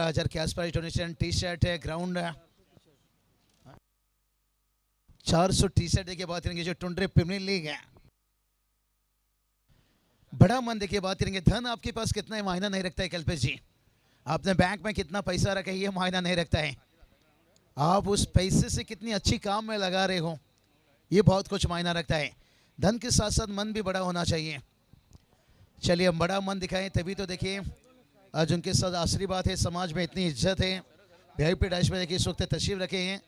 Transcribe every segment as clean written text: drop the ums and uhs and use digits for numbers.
हजार के आसपास donation. T shirt है, ग्राउंड 400 टी शर्ट देखिए बात करेंगे जो टुंड्रे प्रीमियर लीग है। बड़ा मन देखिए बात करेंगे। धन आपके पास कितना है मायना नहीं रखता है कल्पेश जी। आपने बैंक में कितना पैसा रखा है ये मायना नहीं रखता है। आप उस पैसे से कितनी अच्छी काम में लगा रहे हो ये बहुत कुछ मायना रखता है। धन के साथ साथ मन भी बड़ा होना चाहिए। चलिए हम बड़ा मन दिखाएं तभी तो देखिए आज उनके साथ आखिरी बात है। समाज में इतनी इज्जत है। वीआईपी डैश में देखिए इस वक्त तशरीफ रखे हैं।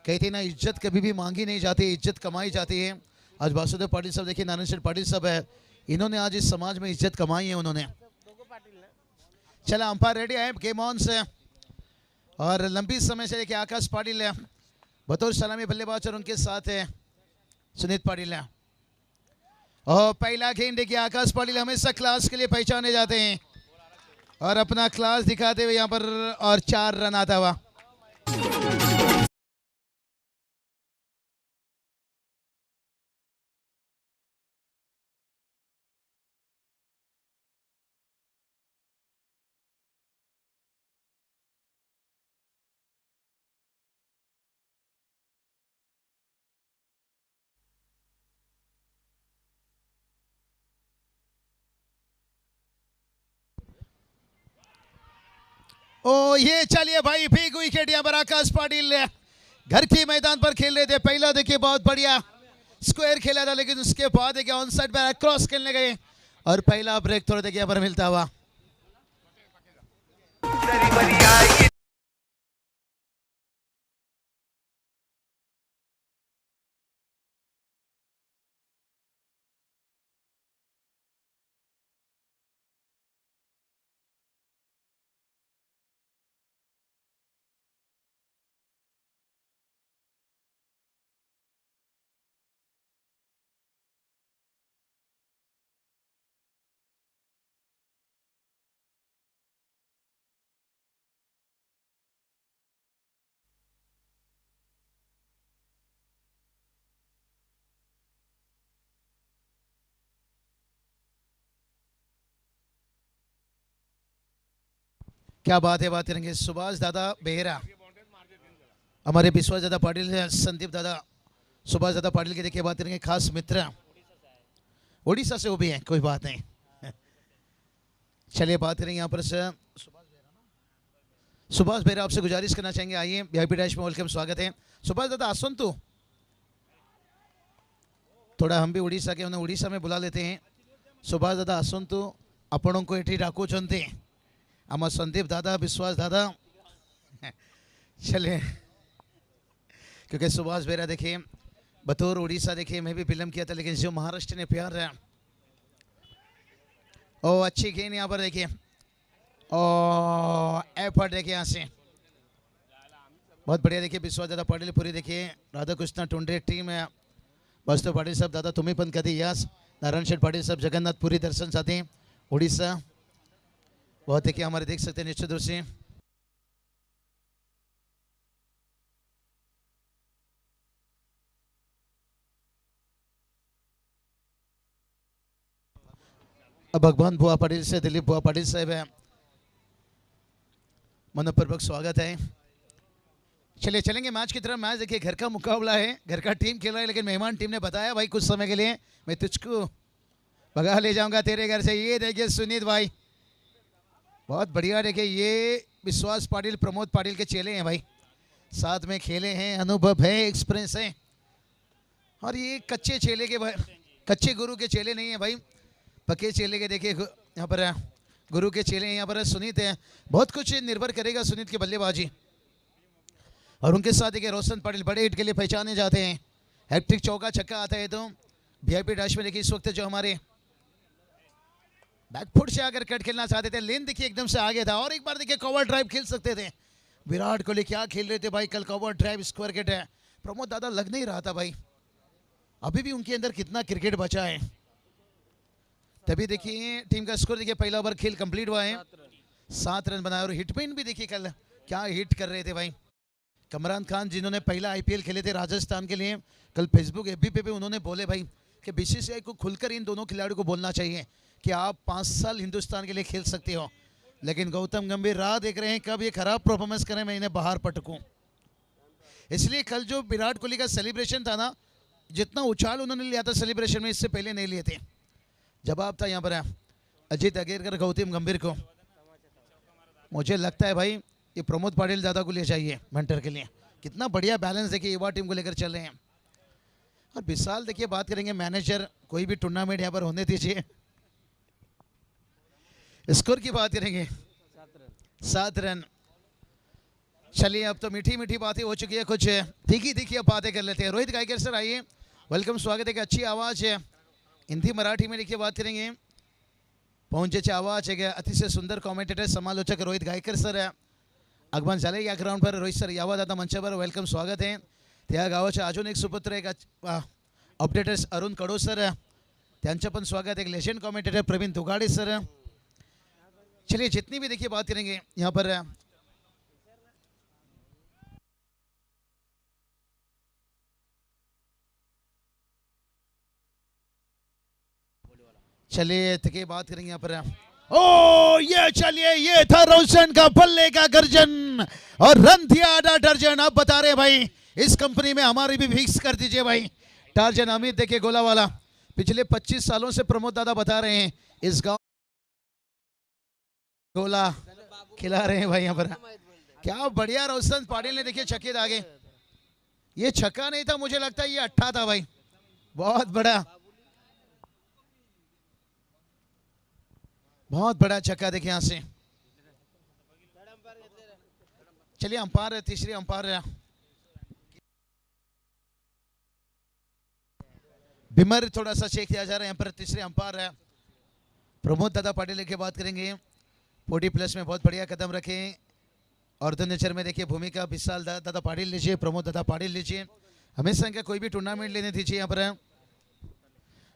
कहते ना इज्जत कभी भी मांगी नहीं जाती, इज्जत कमाई जाती है। आज वासुदेव पाटिल साहब देखिए, नारायण शेठ पाटिल साहब है, इन्होंने आज इस समाज में इज्जत कमाई है उन्होंने। चला अंपायर रेडी है गेम ऑन से और लंबी समय से देखिए आकाश पाटिल है बतौर सलामी बल्लेबाज और उनके साथ है सुनीत पाटिल है। और पहला गेंद देखिए आकाश पाटिल हमेशा क्लास के लिए पहचाने जाते हैं और अपना क्लास दिखाते हुए यहाँ पर और 4 रन आता हुआ। ओ ये चलिए भाई बिग विकेट यहाँ पर आकाश पाटिल घर के मैदान पर खेल रहे थे। पहला देखिए बहुत बढ़िया स्क्वायर खेला था लेकिन उसके बाद देखिए ऑन साइड पर क्रॉस खेलने गए और पहला ब्रेक थोड़ा देखिए यहाँ पर मिलता हुआ। क्या बात है, बात करेंगे सुभाष दादा बेहरा, हमारे विश्वास दादा पाटिल, संदीप दादा, सुभाष दादा पाटिल के देखिए बात करेंगे खास मित्र, उड़ीसा से वो भी हैं, कोई बात नहीं। चलिए बात करेंगे यहाँ पर सुभाष बेहरा, आपसे गुजारिश करना चाहेंगे आइए वीआईपी डैश में वेलकम, स्वागत है। सुभाष दादा आसंतु थोड़ा हम भी उड़ीसा के, उन्हें उड़ीसा में बुला लेते हैं। सुभाष दादा आसंतु आपणों को एठी राखू चंते आम संदीप दादा, विश्वास दादा चले, क्योंकि सुभाष बेहरा देखिए बतौर उड़ीसा देखिए मैं भी फिल्म किया था लेकिन जो महाराष्ट्र ने प्यार है। ओ अच्छी गेंद यहाँ पर देखिए और एफर्ट देखिए यहाँ से बहुत बढ़िया देखिए विश्वास दादा पाटिल पूरी देखिए राधा कृष्णा टोंडे टीम है। वास्तव पाटिल साहब दादा तुम्ही पण कधी यास, नारायण शेठ पाटिल साहब जगन्नाथ पुरी दर्शन साथी उड़ीसा बहुत देखिए हमारे देख सकते हैं निश्चित रूप से। भगवान बुआ पाटिल से दिलीप बुआ पाटिल साहब है, मनोपूर्वक स्वागत है। चलिए चलेंगे मैच की तरफ। मैच देखिए घर का मुकाबला है, घर का टीम खेल रहा है लेकिन मेहमान टीम ने बताया भाई कुछ समय के लिए मैं तुझको भगा ले जाऊंगा तेरे घर से। ये देखिए सुनीत भाई बहुत बढ़िया, देखिए ये विश्वास पाटिल प्रमोद पाटिल के चेले हैं भाई, साथ में खेले हैं, अनुभव है, एक्सपीरियंस है। और ये कच्चे चेले के भाई, कच्चे गुरु के चेले नहीं है भाई, पक्के चेले के देखिए यहाँ पर गुरु के चेले हैं। यहाँ पर सुनीत है, बहुत कुछ निर्भर करेगा सुनीत की बल्लेबाजी और उनके साथ देखिए रोशन पाटिल बड़े हिट के लिए पहचाने जाते हैं। हैट्रिक चौका छक्का आता है तो वीआईपी डैश में देखिए इस वक्त जो हमारे बैकफुट से अगर कट खेलना चाहते थे, लेन देखिए एकदम से आगे था और एक बार देखिए कवर ड्राइव खेल सकते थे। विराट कोहली क्या खेल रहे थे भाई कल, कवर ड्राइव स्क्वायर गेट है। प्रमोद दादा लग नहीं रहा था भाई, अभी भी उनके अंदर कितना क्रिकेट बचा है। तभी देखिए टीम का स्कोर देखिए पहला ओवर खेल कंप्लीट हुआ है, 7 रन बनाए और हिटमैन भी देखिए कल क्या हिट कर रहे थे भाई। कमरान खान जिन्होंने पहला आईपीएल खेले थे राजस्थान के लिए, कल फेसबुक एफबी पे भी उन्होंने बोले भाई कि बीसीसीआई को खुलकर इन दोनों खिलाड़ियों को बोलना चाहिए कि आप 5 साल हिंदुस्तान के लिए खेल सकते हो। लेकिन गौतम गंभीर राह देख रहे हैं कब ये खराब परफॉर्मेंस करें, मैं इन्हें बाहर पटकूं। इसलिए कल जो विराट कोहली का सेलिब्रेशन था ना, जितना उछाल उन्होंने लिया था सेलिब्रेशन में, इससे पहले नहीं लिए थे। जवाब था यहाँ पर अजीत अगेरकर गौतम गंभीर को। मुझे लगता है भाई ये प्रमोद पाटिल दादा को ले चाहिए मेंटर के लिए। कितना बढ़िया बैलेंस देखिए युवा टीम को लेकर चल रहे हैं। और विशाल देखिए, बात करेंगे मैनेजर, कोई भी टूर्नामेंट यहाँ पर होने दीजिए। स्कोर की बात करेंगे 7 रन। चलिए अब तो मीठी मीठी बातें हो चुकी है, कुछ तीखी तीखी अब बातें कर लेते हैं। रोहित गायकर सर आइए, वेलकम, स्वागत है। अच्छी आवाज़ है, हिंदी मराठी में लिखिए, बात करेंगे। पहुंचे आवाज है अतिशय सुंदर कॉमेंटेटर समालोचक रोहित गायकर सर आगमन झाले या ग्राउंडवर। रोहित सर यावं आता मंचावर, वेलकम, स्वागत आहे। त्या गावाचे अजून एक सुपुत्र, एक अपडेटर्स अरुण कडो सर, त्यांचं पण स्वागत। एक लेजेंड कॉमेंटेटर प्रवीण दुगाड़े सर। चलिए जितनी भी देखिए बात करेंगे यहाँ पर। चलिए देखिए बात करेंगे यहाँ पर। ओ ये चलिए, ये था रोशन का बल्ले का गर्जन और रन दिया आधा दर्जन। अब बता रहे भाई इस कंपनी में हमारी भी फिक्स कर दीजिए भाई। टार्जन अमित देखिए गोला वाला, पिछले 25 सालों से प्रमोद दादा बता रहे हैं इस गांव गोला खिला रहे हैं भाई यहाँ पर। क्या बढ़िया रोशन पाटिल ने देखिए छक्के दागे। ये छक्का नहीं था, मुझे लगता है ये अट्ठा था भाई, बहुत बड़ा, बहुत बड़ा छक्का देखिए यहाँ से। चलिए अंपायर, तीसरी अंपायर बिमर थोड़ा सा चेक किया जा रहा है यहाँ पर। तीसरे अंपायर है प्रमोद दादा पाटिल की बात करेंगे। 40 प्लस में बहुत बढ़िया कदम रखे और नेचर में देखिए भूमिका विशाल दादा पाटिल लीजिए, प्रमोद दादा पाटिल लीजिए। हमेशा इनका कोई भी टूर्नामेंट लेने दीजिए यहाँ पर।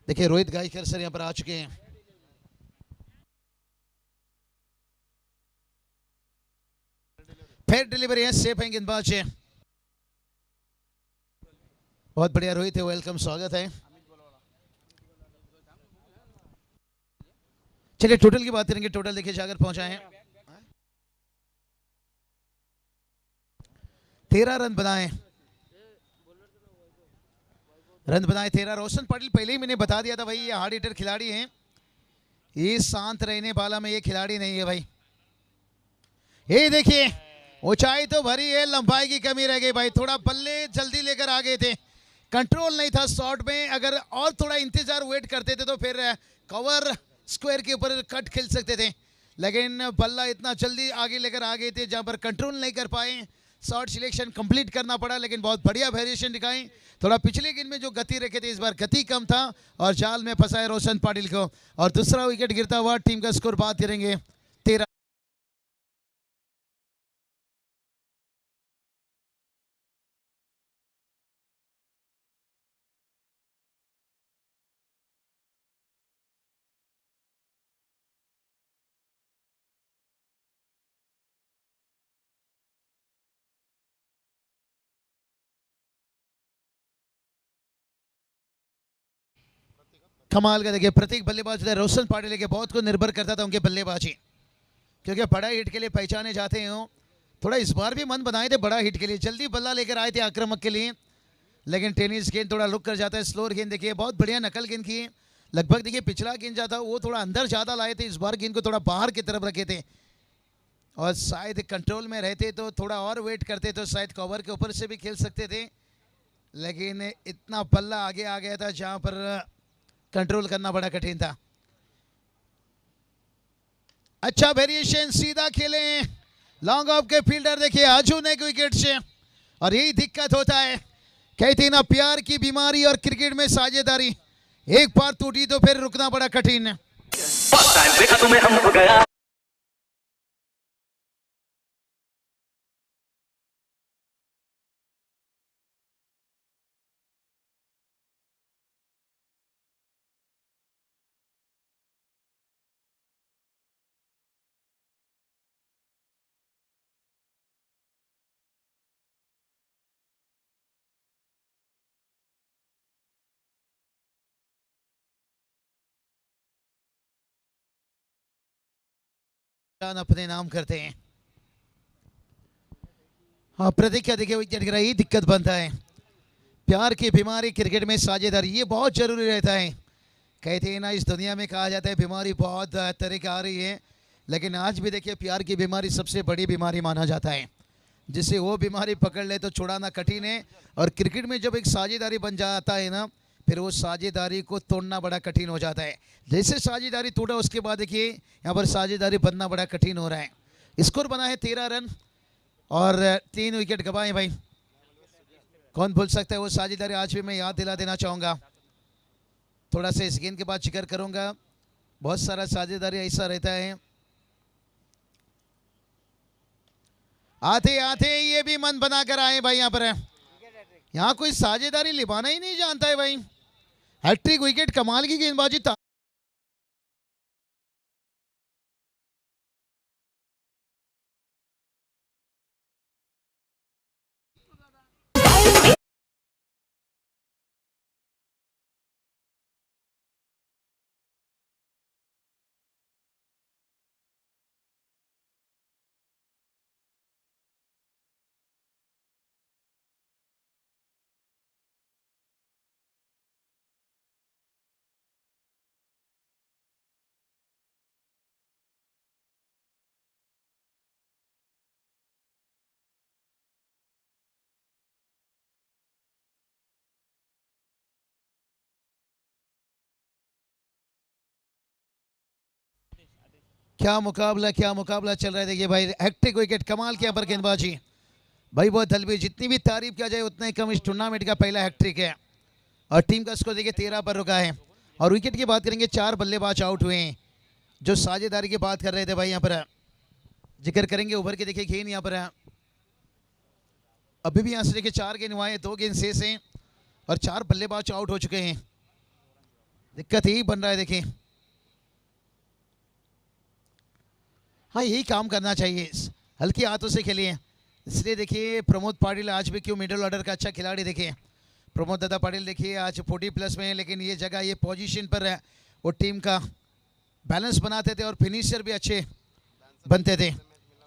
देखिए रोहित गायकर सर यहाँ पर आ चुके हैं। फेयर डिलीवरी है, सेफ है गेंदबाज है, बहुत बढ़िया रोहित है, वेलकम, स्वागत है। चलिए टोटल की बात करेंगे। टोटल देखिए जाकर पहुंचा है 13 रन बनाए, 13। रोशन पाटिल पहले ही मैंने बता दिया था भाई ये हार्ड हिटर खिलाड़ी हैं, ये शांत रहने वाला में ये खिलाड़ी नहीं है भाई। ये देखिए ऊंचाई तो भरी है, लंबाई की कमी रह गई भाई। थोड़ा बल्ले जल्दी लेकर आ गए थे, कंट्रोल नहीं था शॉट में। अगर और थोड़ा इंतजार वेट करते थे तो फिर कवर स्क्वायर के ऊपर कट खेल सकते थे, लेकिन बल्ला इतना जल्दी आगे लेकर आ गए थे जहां पर कंट्रोल नहीं कर पाए। शॉट सिलेक्शन कंप्लीट करना पड़ा, लेकिन बहुत बढ़िया वेरिएशन दिखाई। थोड़ा पिछले गेंद में जो गति रखे थे, इस बार गति कम था और जाल में फंसाए रोशन पाटिल को। और दूसरा विकेट गिरता हुआ, टीम का स्कोर बात करेंगे 13। कमाल का देखिए प्रतीक बल्लेबाज थे, रोशन पाटिल के बहुत को निर्भर करता था उनके बल्लेबाजी, क्योंकि बड़ा हिट के लिए पहचाने जाते हैं। थोड़ा इस बार भी मन बनाए थे बड़ा हिट के लिए, जल्दी बल्ला लेकर आए थे आक्रामक के लिए, लेकिन टेनिस गेंद थोड़ा रुक कर जाता है। स्लोअर गेंद देखिए, बहुत बढ़िया नकल गेंद की, लगभग देखिए पिछला गेंद जाता वो थोड़ा अंदर ज़्यादा लाए थे, इस बार गेंद को थोड़ा बाहर की तरफ रखे थे। और शायद कंट्रोल में रहते तो थोड़ा और वेट करते तो शायद कवर के ऊपर से भी खेल सकते थे, लेकिन इतना बल्ला आगे आ गया था जहाँ पर कंट्रोल करना बड़ा कठिन था। अच्छा वेरिएशन, सीधा खेले, लॉन्ग ऑफ के फील्डर देखिए आजू ने विकेट से, और यही दिक्कत होता है। कहते ना प्यार की बीमारी और क्रिकेट में साझेदारी, एक बार टूटी तो फिर रुकना बड़ा कठिन है। अपने नाम करते हैं। हाँ, प्रतीक्षा देखिए विकेट गिरा, ये दिक्कत बनता है। प्यार की बीमारी क्रिकेट में साझेदारी, ये बहुत जरूरी रहता है। कहते हैं ना, इस दुनिया में कहा जाता है बीमारी बहुत तरह की आ रही है, लेकिन आज भी देखिए प्यार की बीमारी सबसे बड़ी बीमारी माना जाता है। जिसे वो बीमारी पकड़ ले तो छुड़ाना कठिन है। और क्रिकेट में जब एक साझेदारी बन जाता है ना, फिर वो साझेदारी को तोड़ना बड़ा कठिन हो जाता है। जैसे साझेदारी टूटा उसके बाद देखिए यहाँ पर साझेदारी बनना बड़ा कठिन हो रहा है। स्कोर बना है 13 रन और 3 विकेट गंवाए भाई। कौन भूल सकता है वो साझेदारी, आज भी मैं याद दिला देना चाहूँगा। थोड़ा सा इस गेंद के बाद जिक्र करूँगा, बहुत सारा साझेदारी ऐसा रहता है। आते आते ये भी मन बनाकर आए भाई, यहाँ पर यहाँ कोई साझेदारी निभाना ही नहीं जानता है भाई। हैट्रिक विकेट, कमाल की गेंदबाजी। क्या मुकाबला चल रहा है। देखिए भाई, हैट्रिक विकेट, कमाल के पर गेंदबाजी भाई, बहुत दलबी। जितनी भी तारीफ किया जाए उतना ही कम। इस टूर्नामेंट का पहला हैट्रिक है और टीम का स्कोर देखिए 13 पर रुका है। और विकेट की बात करेंगे, 4 बल्लेबाज आउट हुए हैं। जो साझेदारी की बात कर रहे थे भाई, यहाँ पर जिक्र करेंगे उभर के। देखिए गेंद यहाँ पर अभी भी यहाँ से देखिए 4 गेंद हुआ है, 2 गेंद शेष हैं और 4 बल्लेबाज आउट हो चुके हैं। दिक्कत यही बन रहा है। देखिए हाँ, यही काम करना चाहिए, हल्की हाथों से खेलिए। इसलिए देखिए प्रमोद पाटिल आज भी क्यों मिडिल ऑर्डर का अच्छा खिलाड़ी। देखिए प्रमोद दादा पाटिल देखिए आज 40+ में है, लेकिन ये जगह ये पोजीशन पर वो टीम का बैलेंस बनाते थे और फिनिशर भी अच्छे बनते थे।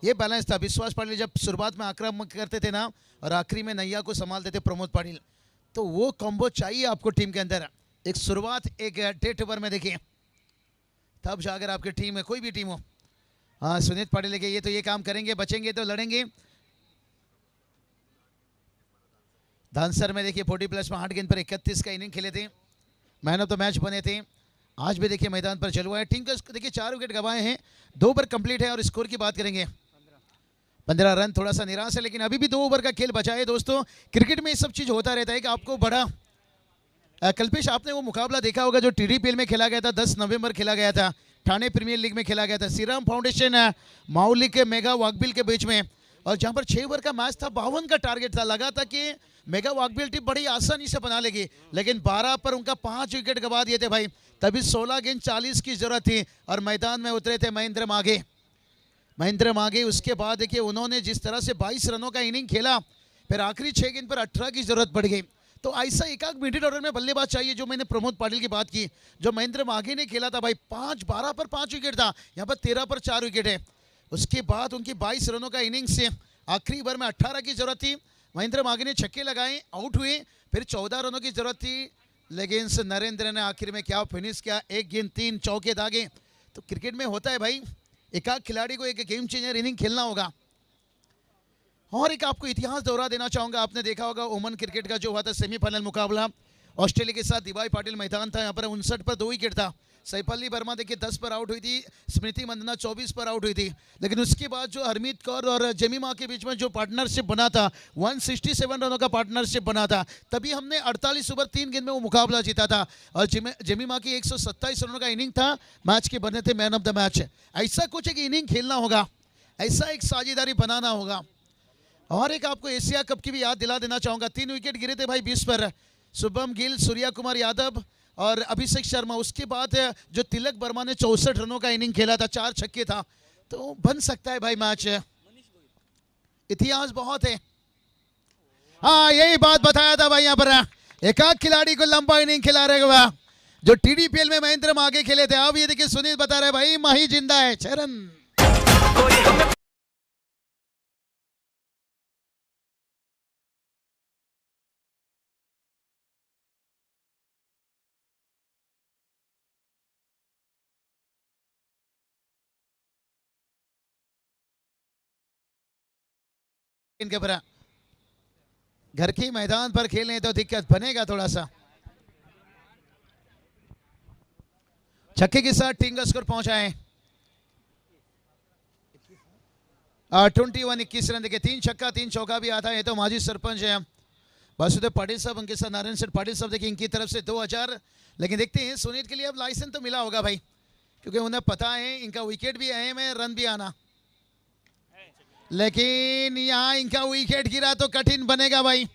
ये बैलेंस था। विश्वास पाटिल जब शुरुआत में आक्रामक करते थे ना और आखिरी में नैया को संभालते थे प्रमोद पाटिल, तो वो कॉम्बो चाहिए आपको टीम के अंदर। एक शुरुआत एक डेट ओवर में देखिए, तब जाकर आपकी टीम में कोई भी टीम हो। हाँ, सुनीत पाटिल के ये काम करेंगे, बचेंगे तो लड़ेंगे। धानसर में देखिए 40+ में 8 गेंद पर 31 का इनिंग खेले थे, मैन ऑफ द मैच बने थे। आज भी देखिए मैदान पर चल हुआ है। टीम का देखिए 4 विकेट गंवाए हैं, 2 ओवर कंप्लीट है। और स्कोर की बात करेंगे 15 रन, थोड़ा सा निराश है, लेकिन अभी भी 2 ओवर का खेल बचा है। दोस्तों क्रिकेट में ये सब चीज़ होता रहता है कि आपको बड़ा कल्पेश, आपने वो मुकाबला देखा होगा जो TDPL में खेला गया था, 10 नवंबर खेला गया था, ठाणे प्रीमियर लीग में खेला गया था, श्रीराम फाउंडेशन माउली के मेगा वाकबिल के बीच में। और जहां पर 6 ओवर का मैच था, 52 का टारगेट था। लगा था कि मेगा वाकबिल टीम बड़ी आसानी से बना लेगी, लेकिन 12 पर उनका 5 विकेट गंवा दिए थे भाई। तभी 16 गेंद 40 की जरूरत थी और मैदान में उतरे थे महेंद्र माघे। उसके बाद देखिए उन्होंने जिस तरह से 22 रनों का इनिंग खेला, फिर आखिरी 6 गेंद पर 18 की जरूरत पड़ गई। तो ऐसा एकाक मिडिल ऑर्डर में बल्लेबाज चाहिए। जो मैंने प्रमोद पाटिल की बात की, जो महेंद्र माघे ने खेला था भाई, 12 पर 5 विकेट था, यहाँ पर 13 पर 4 विकेट है। उसके बाद उनकी 22 रनों का इनिंग से आखिरी ओवर में 18 की जरूरत थी। महेंद्र माघे ने छक्के लगाए, आउट हुए, फिर 14 रनों की जरूरत थी, लेकिन नरेंद्र ने आखिर में क्या फिनिश किया, 1 गेंद 3 चौके दागे। तो क्रिकेट में होता है भाई, एकाक खिलाड़ी को एक गेम चेंजर इनिंग खेलना होगा। और एक आपको इतिहास दोहरा देना चाहूंगा, आपने देखा होगा ओमन क्रिकेट का जो हुआ था सेमीफाइनल मुकाबला, ऑस्ट्रेलिया के साथ दिवाई पाटिल मैदान था। यहाँ पर 59 पर 2 विकेट था। सैफली वर्मा देखिए 10 पर आउट हुई थी, स्मृति मंदना 24 पर आउट हुई थी। लेकिन उसके बाद जो हरमीत कौर और जेमिमा के बीच में जो पार्टनरशिप बना था, 167 रनों का पार्टनरशिप बना था, तभी हमने 48 ओवर 3 गेंद में वो मुकाबला जीता था। और जेमिमा की 127 रनों का इनिंग था, मैच के बने थे मैन ऑफ द मैच। ऐसा कुछ एक इनिंग खेलना होगा, ऐसा एक साझेदारी बनाना होगा। और एक आपको एशिया कप की भी याद दिला देना चाहूंगा, 3 विकेट गिरे थे भाई 20 पर, शुभम गिल, सूर्या कुमार यादव और अभिषेक शर्मा। उसके बाद जो तिलक वर्मा ने 64 रनों का इनिंग खेला था, 4 छक्के था। तो बन सकता है भाई मैच, इतिहास बहुत है। हाँ, यही बात बताया था भाई, यहाँ पर एकाक खिलाड़ी को लंबा इनिंग खिला रहे जो TDPL में महेंद्र माघे खेले थे। अब ये देखिए सुनील बता रहे भाई, माही जिंदा है, 6 रन। इनके ऊपर घर के मैदान पर खेलने तो दिक्कत बनेगा थोड़ा सा। छक्के के साथ टीम का स्कोर पहुंचा है 21 रन। देखिए 3 छक्का 3 चौका भी आता है। तो माजी सरपंच है वासुदेव पाटिल साहब, उनके साथ नारायण सेठ पाटिल साहब, देखिए इनकी तरफ से 2000। लेकिन देखते हैं सुनीत के लिए अब लाइसेंस तो मिला होगा भाई, क्योंकि उन्हें पता है इनका विकेट भी अहम है, रन भी आना। लेकिन यहाँ इनका विकेट गिरा तो कठिन बनेगा भाई,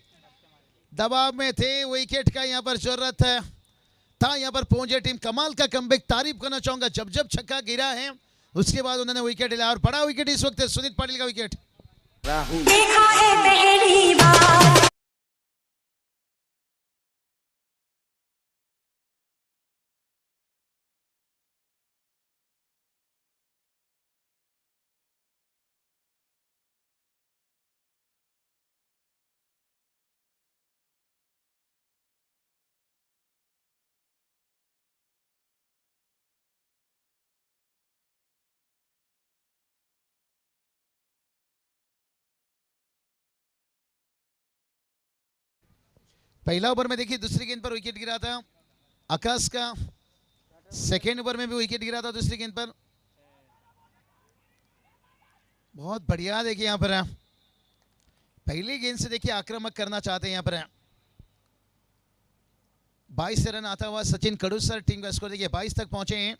दबाव में थे, विकेट का यहाँ पर जरूरत है था। यहाँ पर पहुंचे टीम, कमाल का कमबैक, तारीफ करना चाहूंगा। जब जब छक्का गिरा है उसके बाद उन्होंने विकेट लिया, और बड़ा विकेट इस वक्त सुनीत पाटिल का विकेट। देखा है पहली बार। पहला ओवर में देखिए दूसरी गेंद पर विकेट गिरा था आकाश का, सेकेंड ओवर में भी विकेट गिरा था दूसरी गेंद पर। बहुत बढ़िया देखिए यहाँ पर पहली गेंद से देखिए आक्रामक करना चाहते हैं यहाँ पर। 22 रन आता हुआ सचिन कड़ूसर, टीम का स्कोर देखिए 22 तक पहुंचे हैं।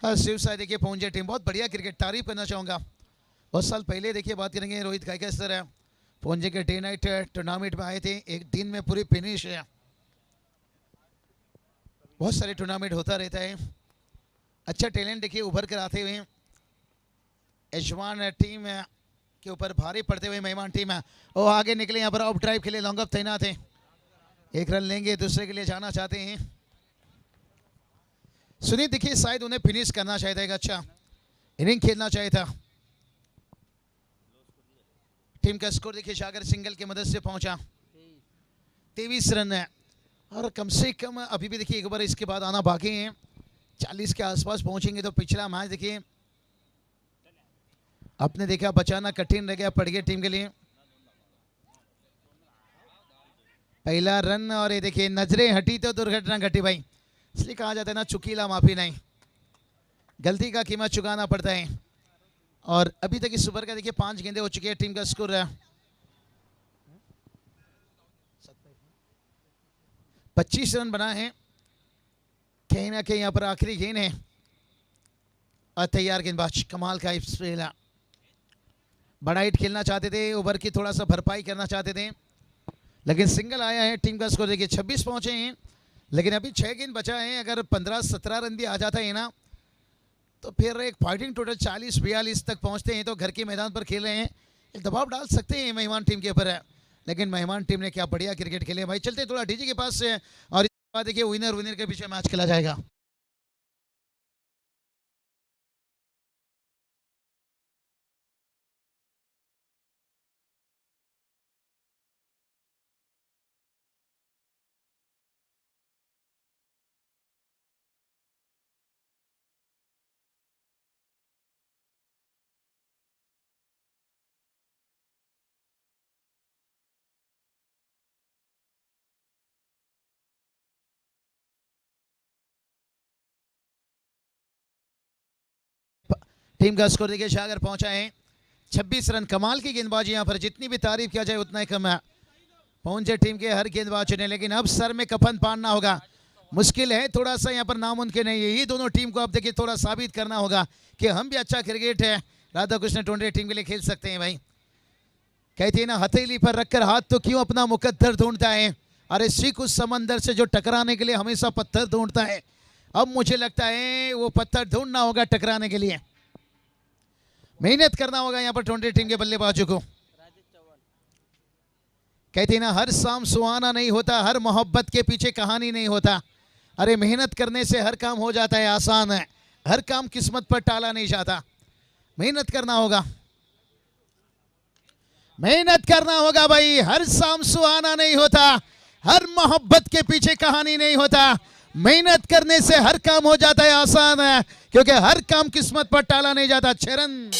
हाँ शिव साई देखिए पहुंचे टीम, बहुत बढ़िया क्रिकेट, तारीफ करना चाहूंगा। बहुत साल पहले देखिए बात करेंगे रोहित गायकर सर पहुंचे के डे नाइट टूर्नामेंट में आए थे, एक दिन में पूरी फिनिश है। बहुत सारे टूर्नामेंट होता रहता है, अच्छा टैलेंट देखिए उभर कर आते हुए। एजवान टीम के ऊपर भारी पड़ते हुए मेहमान टीम है, और आगे निकले यहाँ पर ऑफ ड्राइव के लिए लॉन्ग ऑफ तैनात है। एक रन लेंगे, दूसरे के लिए जाना चाहते हैं। सुनीत देखिए शायद उन्हें फिनिश करना चाहिए था, एक अच्छा इनिंग खेलना चाहिए था। टीम का स्कोर देखिए सागर सिंगल की मदद से पहुंचा 23 रन है, और कम से कम अभी भी देखिए एक बार इसके बाद आना बाकी है। 40 के आसपास पहुंचेंगे तो पिछला मैच देखिए आपने देखा बचाना कठिन रह गया, पड़ गया टीम के लिए। पहला रन, और ये देखिए नजरें हटी तो दुर्घटना घटी भाई, इसलिए कहा जाता है ना चुकीला माफी नहीं, गलती का कीमत चुकाना पड़ता है। और अभी तक इस ओवर का देखिए 5 गेंदें हो चुकी है, टीम का स्कोर 25 रन बना है। कहीं ना कहीं यहाँ पर आखिरी गेंद है, और तैयार गेंदबाज कमाल का स्पेल, बड़ा हिट खेलना चाहते थे, ओवर की थोड़ा सा भरपाई करना चाहते थे, लेकिन सिंगल आया है। टीम का स्कोर देखिए 26 पहुंचे हैं, लेकिन अभी 6 गेंद बचा है। अगर 15-17 रन भी आ जाता है ना तो फिर एक फाइटिंग टोटल 40-42 तक पहुंचते हैं। तो घर के मैदान पर खेल रहे हैं, एक दबाव डाल सकते हैं मेहमान टीम के ऊपर है, लेकिन मेहमान टीम ने क्या बढ़िया क्रिकेट खेले भाई। चलते थोड़ा डीजे के पास से, और इसके बाद देखिए विनर के पीछे मैच खेला जाएगा। टीम का स्कोर देखिए सागर पहुंचा है 26 रन। कमाल की गेंदबाजी, यहाँ पर जितनी भी तारीफ किया जाए उतना ही कम है। पहुंचे टीम के हर गेंदबाज ने, लेकिन अब सर में कफन पाड़ना होगा, मुश्किल है थोड़ा सा, यहाँ पर नामुमकिन है। यही दोनों टीम को अब देखिए थोड़ा साबित करना होगा कि हम भी अच्छा क्रिकेट है, राधा कृष्ण टोंडे टीम के लिए खेल सकते हैं भाई। कहते हैं ना हथेली पर रखकर हाथ तो क्यों अपना मुकद्दर ढूंढता है, अरे सीख उस समंदर से जो टकराने के लिए हमेशा पत्थर ढूंढता है। अब मुझे लगता है वो पत्थर ढूंढना होगा टकराने के लिए, मेहनत करना होगा यहाँ पर टोंडे टीम के बल्लेबाजों को। कहते हैं ना हर शाम सुहाना नहीं होता, हर मोहब्बत के पीछे कहानी नहीं होता। अरे मेहनत करने से हर काम हो जाता है आसान है। हर काम किस्मत पर टाला नहीं जाता, मेहनत करना होगा, मेहनत करना होगा भाई। हर शाम सुहाना नहीं होता, हर मोहब्बत के पीछे कहानी नहीं होता। मेहनत करने से हर काम हो जाता है आसान है, क्योंकि हर काम किस्मत पर टाला नहीं जाता। चरण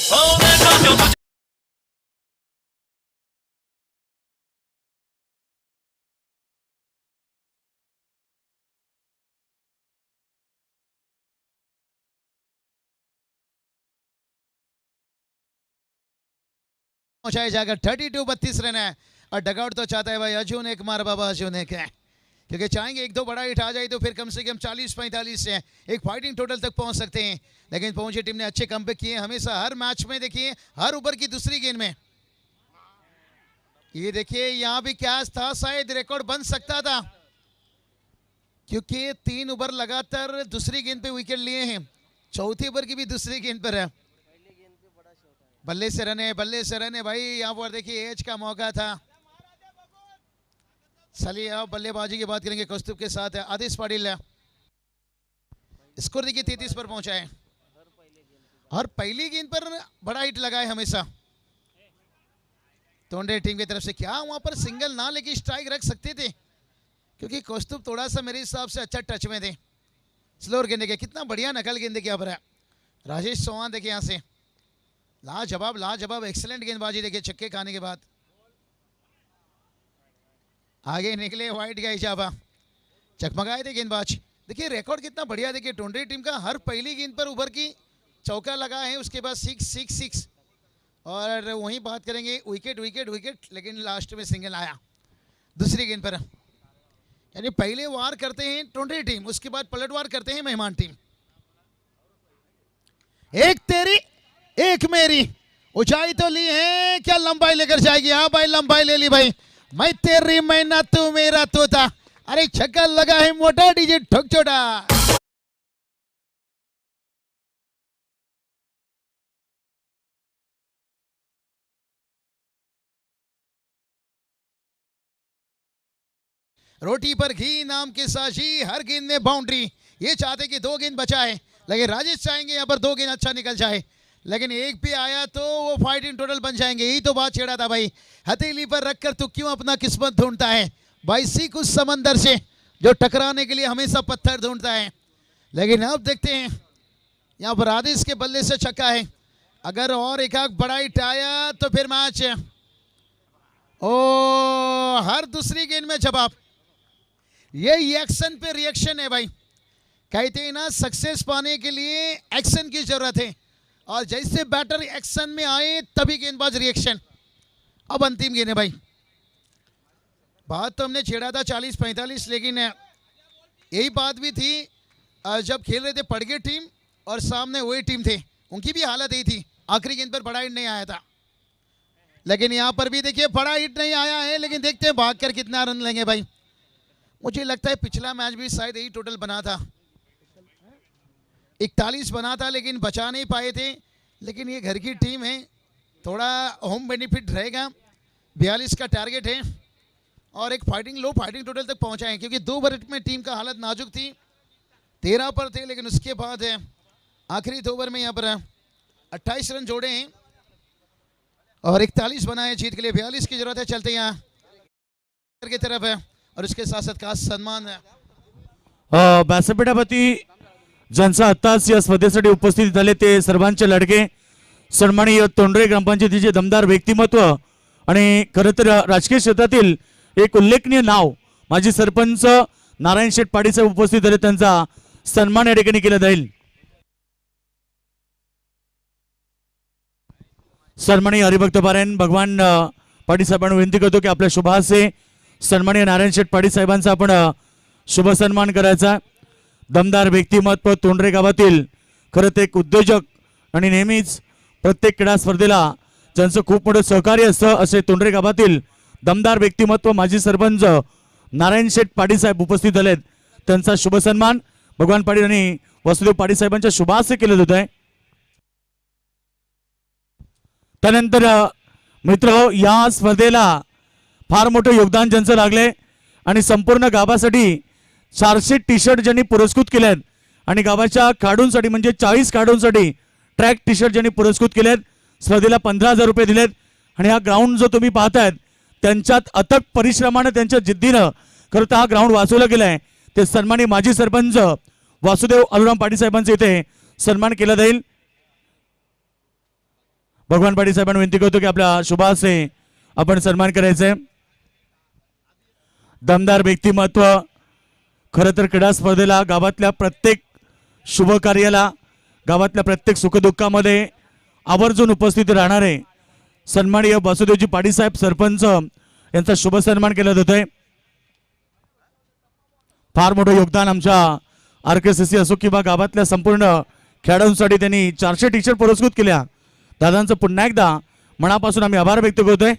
पहुंचाया जाएगा। 32-32 रन है और डगआउट तो चाहता है भाई अर्जुन एक मार बाबा अर्जुन एक है, क्योंकि चाहेंगे एक दो बड़ा हिट आ जाए तो फिर कम से कम 40-45 से एक फाइटिंग टोटल तक पहुंच सकते हैं। लेकिन पहुंची टीम ने अच्छे कमबैक किए हमेशा, हर मैच में देखिए, हर ओवर की दूसरी गेंद में। ये देखिए यहां भी कैच था, शायद रिकॉर्ड बन सकता था, क्योंकि 3 ओवर लगातार दूसरी गेंद पे विकेट लिए हैं। चौथी ओवर की भी दूसरी गेंद पर है। बल्ले से रन है, बल्ले से रन है भाई। यहाँ पर देखिए एज का मौका था। चलिए अब बल्लेबाजी की बात करेंगे कौस्तुभ के साथ है आदिश पाटिल। स्कोर देखिए 33 पर पहुंचा है और पहली गेंद पर बड़ा हिट लगा है हमेशा। तोंडे टीम की तरफ से क्या वहां पर सिंगल ना लेके स्ट्राइक रख सकते थे, क्योंकि कौस्तुभ थोड़ा सा मेरे हिसाब से अच्छा टच में थे। स्लोअर गेंदे के कितना बढ़िया नकल गेंदे के पर है। राजेश चौहान देखिए यहाँ से लाजवाब लाजवाब एक्सीलेंट गेंदबाजी देखिए छक्के खाने के बाद। आगे निकले वाइट का इजाफा, चकमगाए थे गेंदबाज। देखिए रिकॉर्ड कितना बढ़िया देखिए टोंडे टीम का। हर पहली गेंद पर ओवर की चौका लगा है, उसके बाद 6 और वहीं बात करेंगे विकेट विकेट विकेट, लेकिन लास्ट में सिंगल आया दूसरी गेंद पर। यानी पहले वार करते हैं टोंडे टीम, उसके बाद पलटवार करते हैं मेहमान टीम। एक तेरी एक मेरी, ऊंचाई तो ली है, क्या लंबाई लेकर जाएगी? हाँ भाई लंबाई ले ली भाई। मैं तेरी मैं ना तू मेरा तोता। अरे छक्का लगा है मोटा, डीजे ठोक छोटा। रोटी पर घी नाम के साजी, हर गेंद में बाउंड्री। ये चाहते कि 2 गेंद बचाए, लेकिन राजेश चाहेंगे यहाँ पर 2 गेंद अच्छा निकल जाए, लेकिन एक भी आया तो वो फाइटिंग टोटल बन जाएंगे। यही तो बात छेड़ा था भाई, हथेली पर रखकर तू क्यों अपना किस्मत ढूंढता है भाई। सीख उस समंदर से जो टकराने के लिए हमेशा पत्थर ढूंढता है। लेकिन अब देखते हैं यहाँ पर आदिश के बल्ले से छक्का है, अगर और एक आग बड़ा हिट आया तो फिर मैच है। ओ हर दूसरी गेंद में जवाब, ये एक्शन पे रिएक्शन है भाई। कहते हैं ना सक्सेस पाने के लिए एक्शन की जरूरत है, और जैसे बैटर एक्शन में आए तभी गेंदबाज रिएक्शन। अब अंतिम गेंद है भाई। बात तो हमने छेड़ा था 40-45, लेकिन यही बात भी थी जब खेल रहे थे पड़गे टीम और सामने वही टीम थे, उनकी भी हालत यही थी। आखिरी गेंद पर बड़ा हिट नहीं आया था, लेकिन यहाँ पर भी देखिए बड़ा हिट नहीं आया है, लेकिन देखते हैं भागकर कितना रन लेंगे भाई। मुझे लगता है पिछला मैच भी शायद यही टोटल बना था, 41 बना था, लेकिन बचा नहीं पाए थे। लेकिन ये घर की टीम है, थोड़ा होम बेनिफिट रहेगा। 42 का टारगेट है और एक लो फाइटिंग टोटल तक पहुंचा है, क्योंकि 2 ओवर में टीम का हालत नाजुक थी। 13 पर थे, लेकिन उसके बाद है आखिरी 2 ओवर में यहाँ पर 28 रन जोड़े हैं और 41 बनाए जीत के लिए। 42 की जरूरत है। चलते यहाँ की तरफ है और उसके साथ साथ खास सन्मान व्यासपीठापती ज्यांचा आत्ताच या स्पर्धेसाठी उपस्थित झाले ते सर्वांचे लाडके सन्माननीय तोंडरे ग्रामपंचायतीचे दमदार व्यक्तिमत्व आणि खरं तर राजकीय क्षेत्रातील एक उल्लेखनीय नाव माजी सरपंच नारायण शेठ पाटील साहेब उपस्थित झाले, त्यांचा सन्मान या ठिकाणी केला जाईल। सन्माननीय हरिभक्त पारायण भगवान पाटील साहेबांना विनंती करतो की आपल्या शुभासे सन्माननीय नारायण शेठ पाटील साहेबांचा आपण शुभ सन्मान करायचा। दमदार व्यक्तिमत्व तोंडरे गावातील खरंच एक उद्योजक आणि नेहमीच प्रत्येक क्रीडा स्पर्धेला ज्यांचं खूप मोठं सहकार्य असतं असे तोंडरे गावातील दमदार व्यक्तिमत्व माजी सरपंच नारायण शेठ पाटील साहेब उपस्थित झालेत, त्यांचा शुभ सन्मान भगवान पाटील आणि वसुदेव पाटील साहेबांच्या शुभासे केले होत आहे। त्यानंतर मित्र या स्पर्धेला फार मोठं योगदान ज्यांचं लागले आणि संपूर्ण गावासाठी 400 टी-शर्ट ज्यांनी पुरस्कृत केले आहेत आणि गावाच्या खेळाडूंसाठी म्हणजे 40 खेळाडूंसाठी ट्रॅक टी शर्ट ज्यांनी पुरस्कृत केलेत, स्पर्धेला 15,000 रुपये दिलेत. आणि हा ग्राउंड जो तुम्ही पाहतायत त्यांच्यात अथक परिश्रमाने त्यांच्या जिद्दीनं खरं तर हा ग्राउंड वाचवला गेलाय. ते सन्मानी माजी सरपंच वासुदेव अलुराम पाटील साहेबांचे इथे सन्मान केला जाईल. भगवान पाटील साहेबांना विनंती करतो की आपल्या शुभासे आपण सन्मान करायचंय. दमदार व्यक्तिमत्व, खरं तर क्रीडा स्पर्धेला गावातल्या प्रत्येक शुभ कार्याला, गावातल्या प्रत्येक सुखदुःखामध्ये आवर्जून उपस्थित राहणारे सन्माननीय वासुदेवजी पाटील साहेब सरपंच यांचा शुभ सन्मान केला जातोय. फार मोठं योगदान आमच्या RKCC असो किंवा गावातल्या संपूर्ण खेळाडूंसाठी त्यांनी 400 टी शर्ट पुरस्कृत केल्या. दादांचं पुन्हा एकदा मनापासून आम्ही आभार व्यक्त करतोय.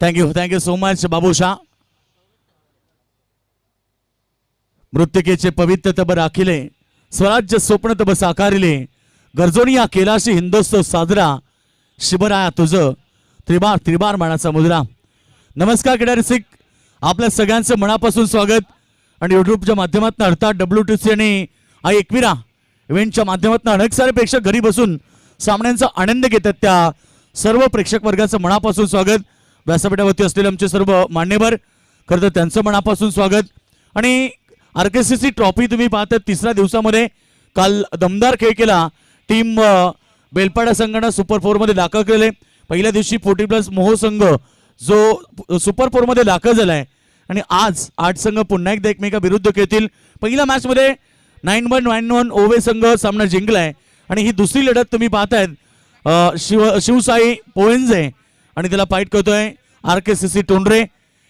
Thank you so much Babusha. मृत्तिकेचे पवित्र तब राखिले, स्वराज्य स्वप्न तब साकारिले, गरजोनी या केलाशी हिंदोत्सव साजरा, शिवराया तुझं त्रिबार त्रिबार मानाचा मुद्रा. नमस्कार क्रीडा रसिक, आपल्या सगळ्यांचं मनापासून स्वागत. आणि युट्यूबच्या माध्यमातून अर्थात WTC आणि एकविरा इव्हेंटच्या माध्यमातून अनेक सारे प्रेक्षक घरी बसून सामन्यांचा आनंद घेतात. त्या सर्व प्रेक्षक वर्गाचं मनापासून स्वागत. व्यासपीठावरती असलेले आमचे सर्व मान्यवर, खरं तर त्यांचं मनापासून स्वागत. आणि RKCC ट्रॉफी तुम्ही पाहता, तिसऱ्या दिवसामध्ये काल दमदार खेळ केला. टीम बेलपाडा संघानं सुपर 4 मध्ये दाखल केले. पहिल्या दिवशी 40+ मोहो संघ जो सुपर 4 मध्ये दाखल झालाय आणि आज 8 संघ पुन्हा एकदा एकमेकाविरुद्ध खेळतील. पहिल्या मॅच मध्ये 9-1 ओवे संघ सामना जिंकलाय. आणि ही दुसरी लढत तुम्ही पाहतायत शिवसाई पोएंजे आणि त्याला फाईट करतोय RKCC टोंडरे.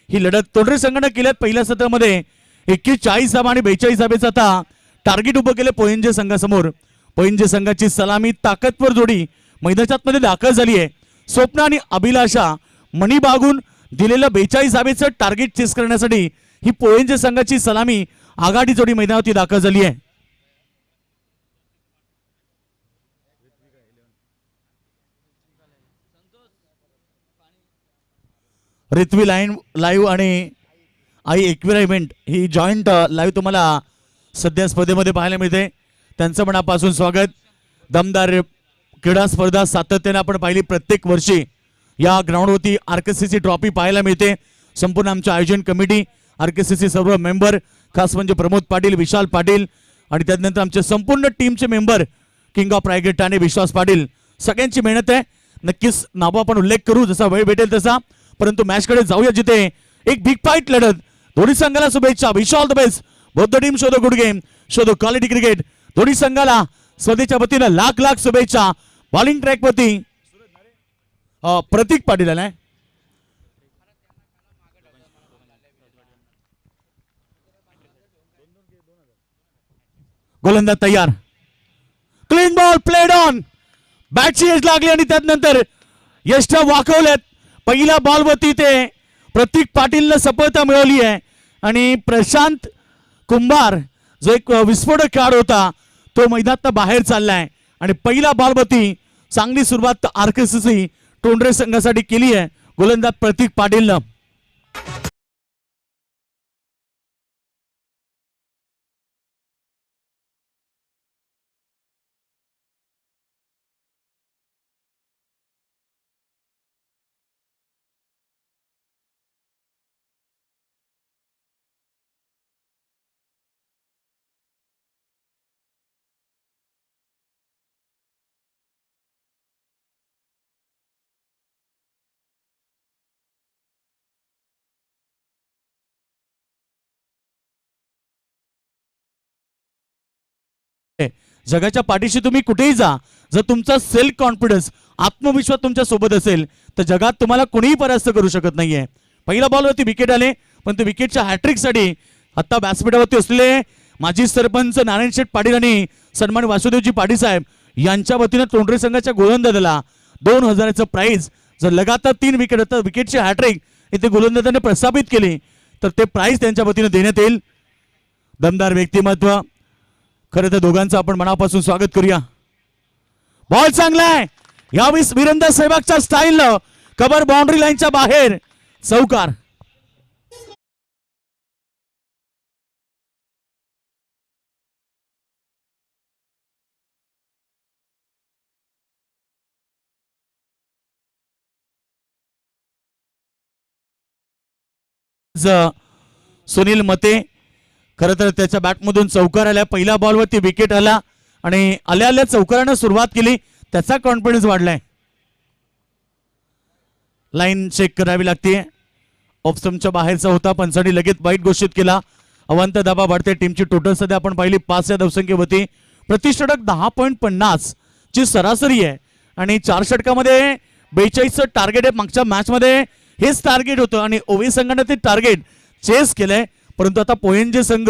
ही लढत टोंडरे संघाने केल्यात. पहिल्या सत्रामध्ये 41 धावा आणि 42 धावेचं आता टार्गेट उभं केलं पोएंजे संघासमोर. पोएंजे संघाची सलामी ताकदवर जोडी मैदानात मध्ये दाखल झाली आहे. स्वप्न आणि अभिलाषा मणी बागून दिलेलं 42 धावेचं टार्गेट चेस करण्यासाठी ही पोएंजे संघाची सलामी आघाडी जोडी मैदानावरती दाखल झाली आहे. रिथ्वी लाईव्ह आणि एकविरा इव्हेंट ही जॉईंट लाईव्ह तुम्हाला सध्या स्पर्धेमध्ये पाहायला मिळते. त्यांचं मनापासून स्वागत. दमदार क्रीडा स्पर्धा सातत्याने आपण पाहिली. प्रत्येक वर्षी या ग्राउंडवरती RKCC ट्रॉफी पाहायला मिळते. संपूर्ण आमच्या आयोजन कमिटी, RKCC सर्व मेंबर, खास म्हणजे प्रमोद पाटील, विशाल पाटील आणि त्यानंतर आमचे संपूर्ण टीमचे member king of Raigad Thane Vishwas Patil, सगळ्यांची मेहनत आहे. नक्कीच नाव आपण उल्लेख करू जसा वेळ भेटेल तसा. परंतु मॅच कडे जाऊया जिथे एक बिग फाईट लढत. दोन्ही संघाला शुभेच्छा. Wish all the best. Both the team show the good game, show the quality cricket. दोन्ही संघाला स्पर्धेच्या वतीनं लाख लाख शुभेच्छा. बॉलिंग ट्रॅक वरती प्रतीक पाटील आलाय. गोलंदाज तयार. Clean ball played on. बॅटची एज लागली आणि त्यानंतर यष्ट वाकवल्यात. पहिल्या बॉलवरती ते प्रतीक पाटीलने सफलता मिळवली आहे. आणि प्रशांत कुंभार जो एक विस्फोटक खेळाडू होता तो मैदानात बाहेर चाललाय. आणि पहिल्या बॉलवरती चांगली सुरुवात RKCC टोंडरे संघासाठी केली आहे गोलंदाज प्रतीक पाटीलनं. जगाच्या पाठीशी तुम्ही कुठेही जा, जर तुमचा सेल्फ कॉन्फिडन्स आत्मविश्वास तुमच्या सोबत असेल तर जगात तुम्हाला कोणीही परास्त करू शकत नाहीये. पहिल्या बॉलवरती विकेट आले, पण ते विकेटच्या हॅट्रिकसाठी आता व्यासपीठावरती असलेले माजी सरपंच नारायण शेठ पाटील आणि सन्मान वासुदेवजी पाटील साहेब यांच्या वतीनं तोंडरे संघाच्या गोलंदाजाला 2000चं प्राइज. जर लगातार 3 विकेट होतात, विकेटची हॅट्रिक इथे गोलंदाजाने प्रस्थापित केली तर ते प्राइज त्यांच्या वतीनं देण्यात येईल. दमदार व्यक्तिमत्व. खरं तर दोघांचं आपण मनापासून स्वागत करूया. बॉल चांगला आहे यावेळी वीरेंद्र सेहवागच्या स्टाईलनं कव्हर बाउंड्री लाईनच्या बाहेर चौकार. सुनील मते खरं तर त्याच्या बॅटमधून चौकार आल्या. पहिल्या बॉलवरती विकेट आला आणि आल्या आल्या चौकारानं सुरुवात केली, त्याचा कॉन्फिडन्स वाढलाय. लाईन चेक करावी लागते. ऑफ स्टंपच्या बाहेरचा होता, पंचांनी लगेच वाईट घोषित केला. अवंत दाबा वाढते. टीमची टोटल सध्या आपण पाहिली 5 या धावसंख्या होती. प्रतिषटक 10.50 ची सरासरी आहे आणि 4 षटकामध्ये 42चं टार्गेट आहे. मागच्या मॅच मध्ये हेच टार्गेट होतं आणि ओवी संघाने ते टार्गेट चेस केलंय. परंतु आता पोयंजे संघ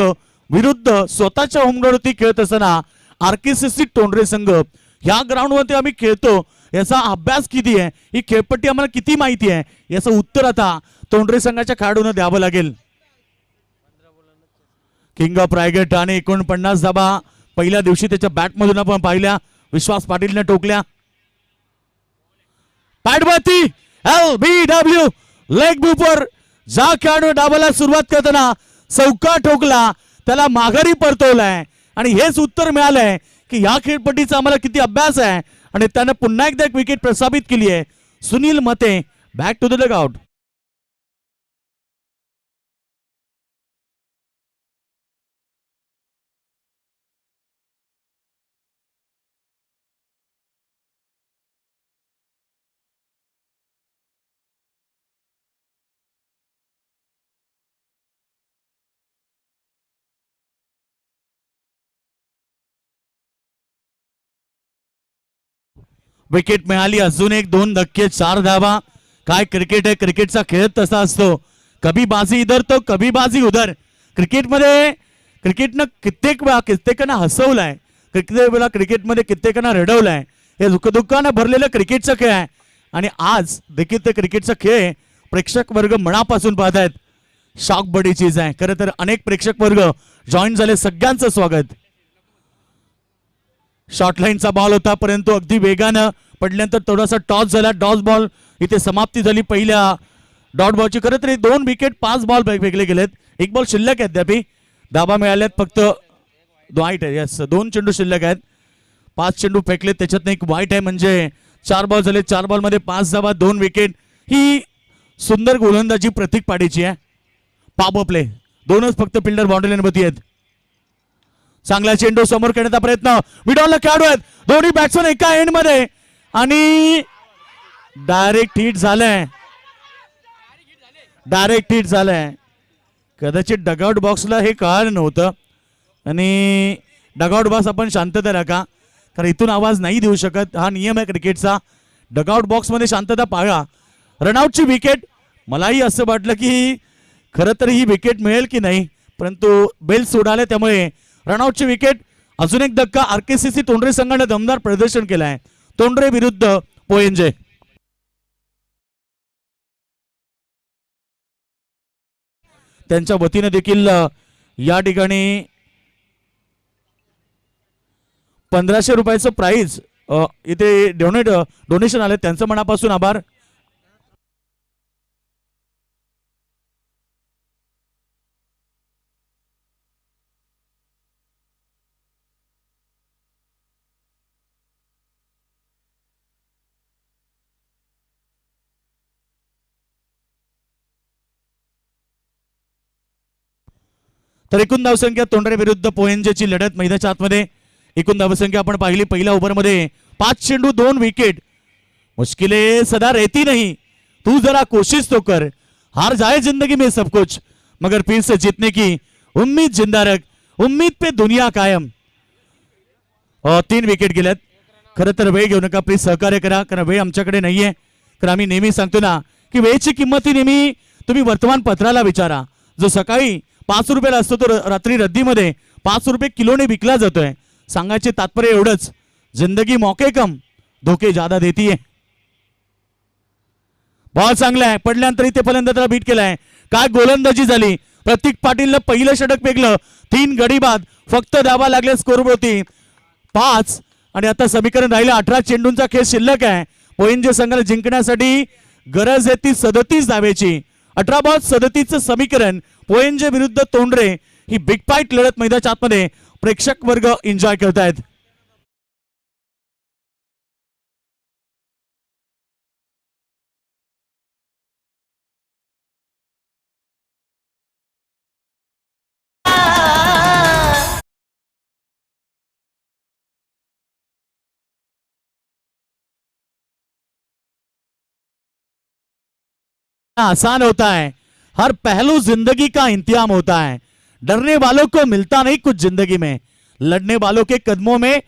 विरुद्ध स्वतःच्या होम ग्राउंडवरती खेळत असताना आरकेसीसी तोंडरे संघ ह्या ग्राउंडवरती आम्ही खेळतो याचा अभ्यास किती आहे, ही खेळपट्टी आम्हाला किती माहिती आहे, याचं उत्तर आता तोंडरे संघाच्या खेळाडूंना द्यावं लागेल. किंग ऑफ रायगड आणि 49 धाबा पहिल्या दिवशी त्याच्या बॅटमधून आपण पाहिल्या. विश्वास पाटीलने टोकल्या. पॅडवरती LBW लेग बुपर ज्या खेळाडू डावाला सुरुवात करताना चौका ठोकला त्याला माघारी परतवलाय आणि हेच उत्तर मिळालंय की या खेळपट्टीचा आम्हाला किती अभ्यास आहे आणि त्याने पुन्हा एकदा एक विकेट प्रस्थापित केली आहे. सुनील मते back to the dugout. Wicket मिळाली. अजून एक 2 धक्के 4 धावा. काय क्रिकेट आहे, क्रिकेटचा खेळ तसा असतो. कभी बाजी इधर तो कभी बाजी उधर. क्रिकेटनं कित्येकांना हसवलाय, कित्येक वेळा क्रिकेटमध्ये कित्येकांना रडवलाय. हे दुःखानं भरलेलं क्रिकेटचा खेळ आहे आणि आज देखील ते क्रिकेटचा खेळ प्रेक्षक वर्ग मनापासून पाहत आहेत. शॉक बडी चीज आहे. खरं तर अनेक प्रेक्षक वर्ग जॉईन झाले, सगळ्यांचं स्वागत. शॉर्ट लाईनचा बॉल होता परंतु अगदी वेगानं पडल्यानंतर थोडासा टॉस झाला. डॉट बॉल इथे समाप्ती झाली पहिल्या डॉट बॉलची. खरं तर 2 विकेट 5 बॉल वेगळे गेलेत. 1 बॉल शिल्लक आहेत. अद्याप धाबा मिळाल्यात फक्त वाईट आहे. यस 2 चेंडू शिल्लक आहेत. 5 चेंडू फेकलेत, त्याच्यात एक वाईट आहे. म्हणजे 4 बॉल झाले. 4 बॉल मध्ये 5 धावा 2 विकेट. ही सुंदर गोलंदाजी प्रतीक पाडीची आहे. पॉवर प्ले 2च फक्त फिल्डर बाउंड्री लाईनवरती आहेत. चांगला चेंडू समोर करण्याचा प्रयत्न. मिडॉनला खेळाडू आहेत दोन्ही बॅट्समन एका एंड मध्ये आणि डायरेक्ट हिट झालंय. कदाचित डगआउट बॉक्सला हे कळालं नव्हतं आणि डगआउट बॉक्स आपण शांतता राखा, कारण इथून आवाज नाही देऊ शकत. हा नियम आहे क्रिकेटचा. डगआउट बॉक्स मध्ये शांतता पाळा. रनआउटची विकेट. मलाही असं वाटलं की खरं तर ही विकेट मिळेल की नाही, परंतु बेल्स उडाले त्यामुळे रनआउटची विकेट. अजून एक धक्का. आरकेसीसी तोंडरे संघाने दमदार प्रदर्शन केलं आहे. तोंडरे विरुद्ध पोयंजे. त्यांच्या वतीने देखील या ठिकाणी 1500 रुपयाचं प्राइज इथे डोनेशन आले, त्यांचं मनापासून आभार. तर एकूण धावसंख्या तोंडरे विरुद्ध पोयंजेची लढत मैदानाच्या आतमध्ये. एकूण धावसंख्या आपण पाहिली पहिल्या ओव्हरमध्ये 5 चेंडू 2 विकेट. मुश्किलें सदा रहती नहीं, तू जरा कोशिश तो कर, हार जाए जिंदगी में सब कुछ मगर फिर से जीतने की उम्मीद जिंदा रख, उम्मीद पे दुनिया कायम. 3 विकेट गेल्यात. खरं तर वेळ घेऊ नका, प्लीज सहकार्य करा, कारण वेळ आमच्याकडे नाहीये. कारण आम्ही नेहमी सांगतो ना की वेळेची किंमत ही नेहमी तुम्ही वर्तमानपत्राला विचारा. जो सकाळी 5 रुपयाला असतो तो रात्री रद्दीमध्ये 5 रुपये किलोने विकला जातोय. सांगायचे तात्पर्य एवढंच, जिंदगी मौके कम धोके ज्यादा देती है. बॉल चांगला आहे, पडल्यानंतर इथे फलंदाजाला बीट केलाय. काय गोलंदाजी झाली. प्रतीक पाटीलनं पहिलं षटक फेकलं. 3 गडी बाद, फक्त धावा लागल्या स्कोरवरती 5. आणि आता समीकरण राहिलं 18 चेंडूंचा खेळ शिल्लक आहे. पोइंजे संघाला जिंकण्यासाठी गरज आहे ती 37 धावेची. 18 बॉल 37चं समीकरण. पोइंजे विरुद्ध तोंडरे ही बिग फाईट लढत मैदानाच्या आतमध्ये प्रेक्षक वर्ग एन्जॉय करतायत. आसान होता है, हर पहलू जिंदगी का इंतजाम होता है. डरने वालों को मिलता नहीं कुछ जिंदगी में, लड़ने वालों के कदमों में